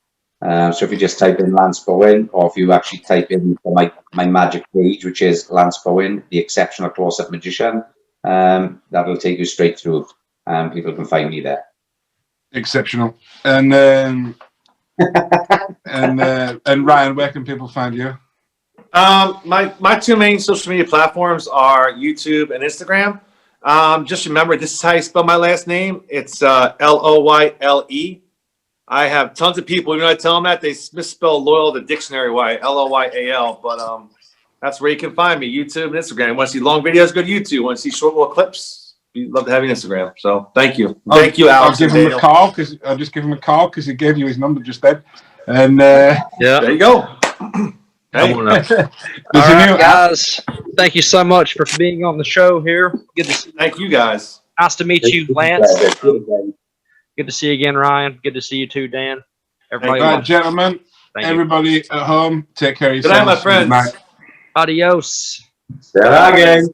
So if you just type in Lance Bowen, or if you actually type in my magic page, which is Lance Bowen, the exceptional close-up magician, that'll take you straight through. People can find me there. Exceptional. And And Ryan, where can people find you? My two main social media platforms are YouTube and Instagram. Just remember, this is how you spell my last name. It's Loyle. I have tons of people, even though I tell them that, they misspell Loyal the dictionary way, Loyal. But that's where you can find me, YouTube and Instagram. You want to see long videos, go to YouTube. You want to see short little clips, we'd love to have you on Instagram. So thank you. Thank you, Alex. I'll just give him a call because he gave you his number just then. And Yeah. There you go. Hey. All there's right, a new app. guys. Thank you so much for being on the show here. Good to see you. Thank you, guys. Nice to meet you, Lance. Good to see you again, Ryan. Good to see you too, Dan. Everybody, Right, gentlemen, thank you. everybody at home, take care of Good night, yourselves. my friends. Adios. Say that again.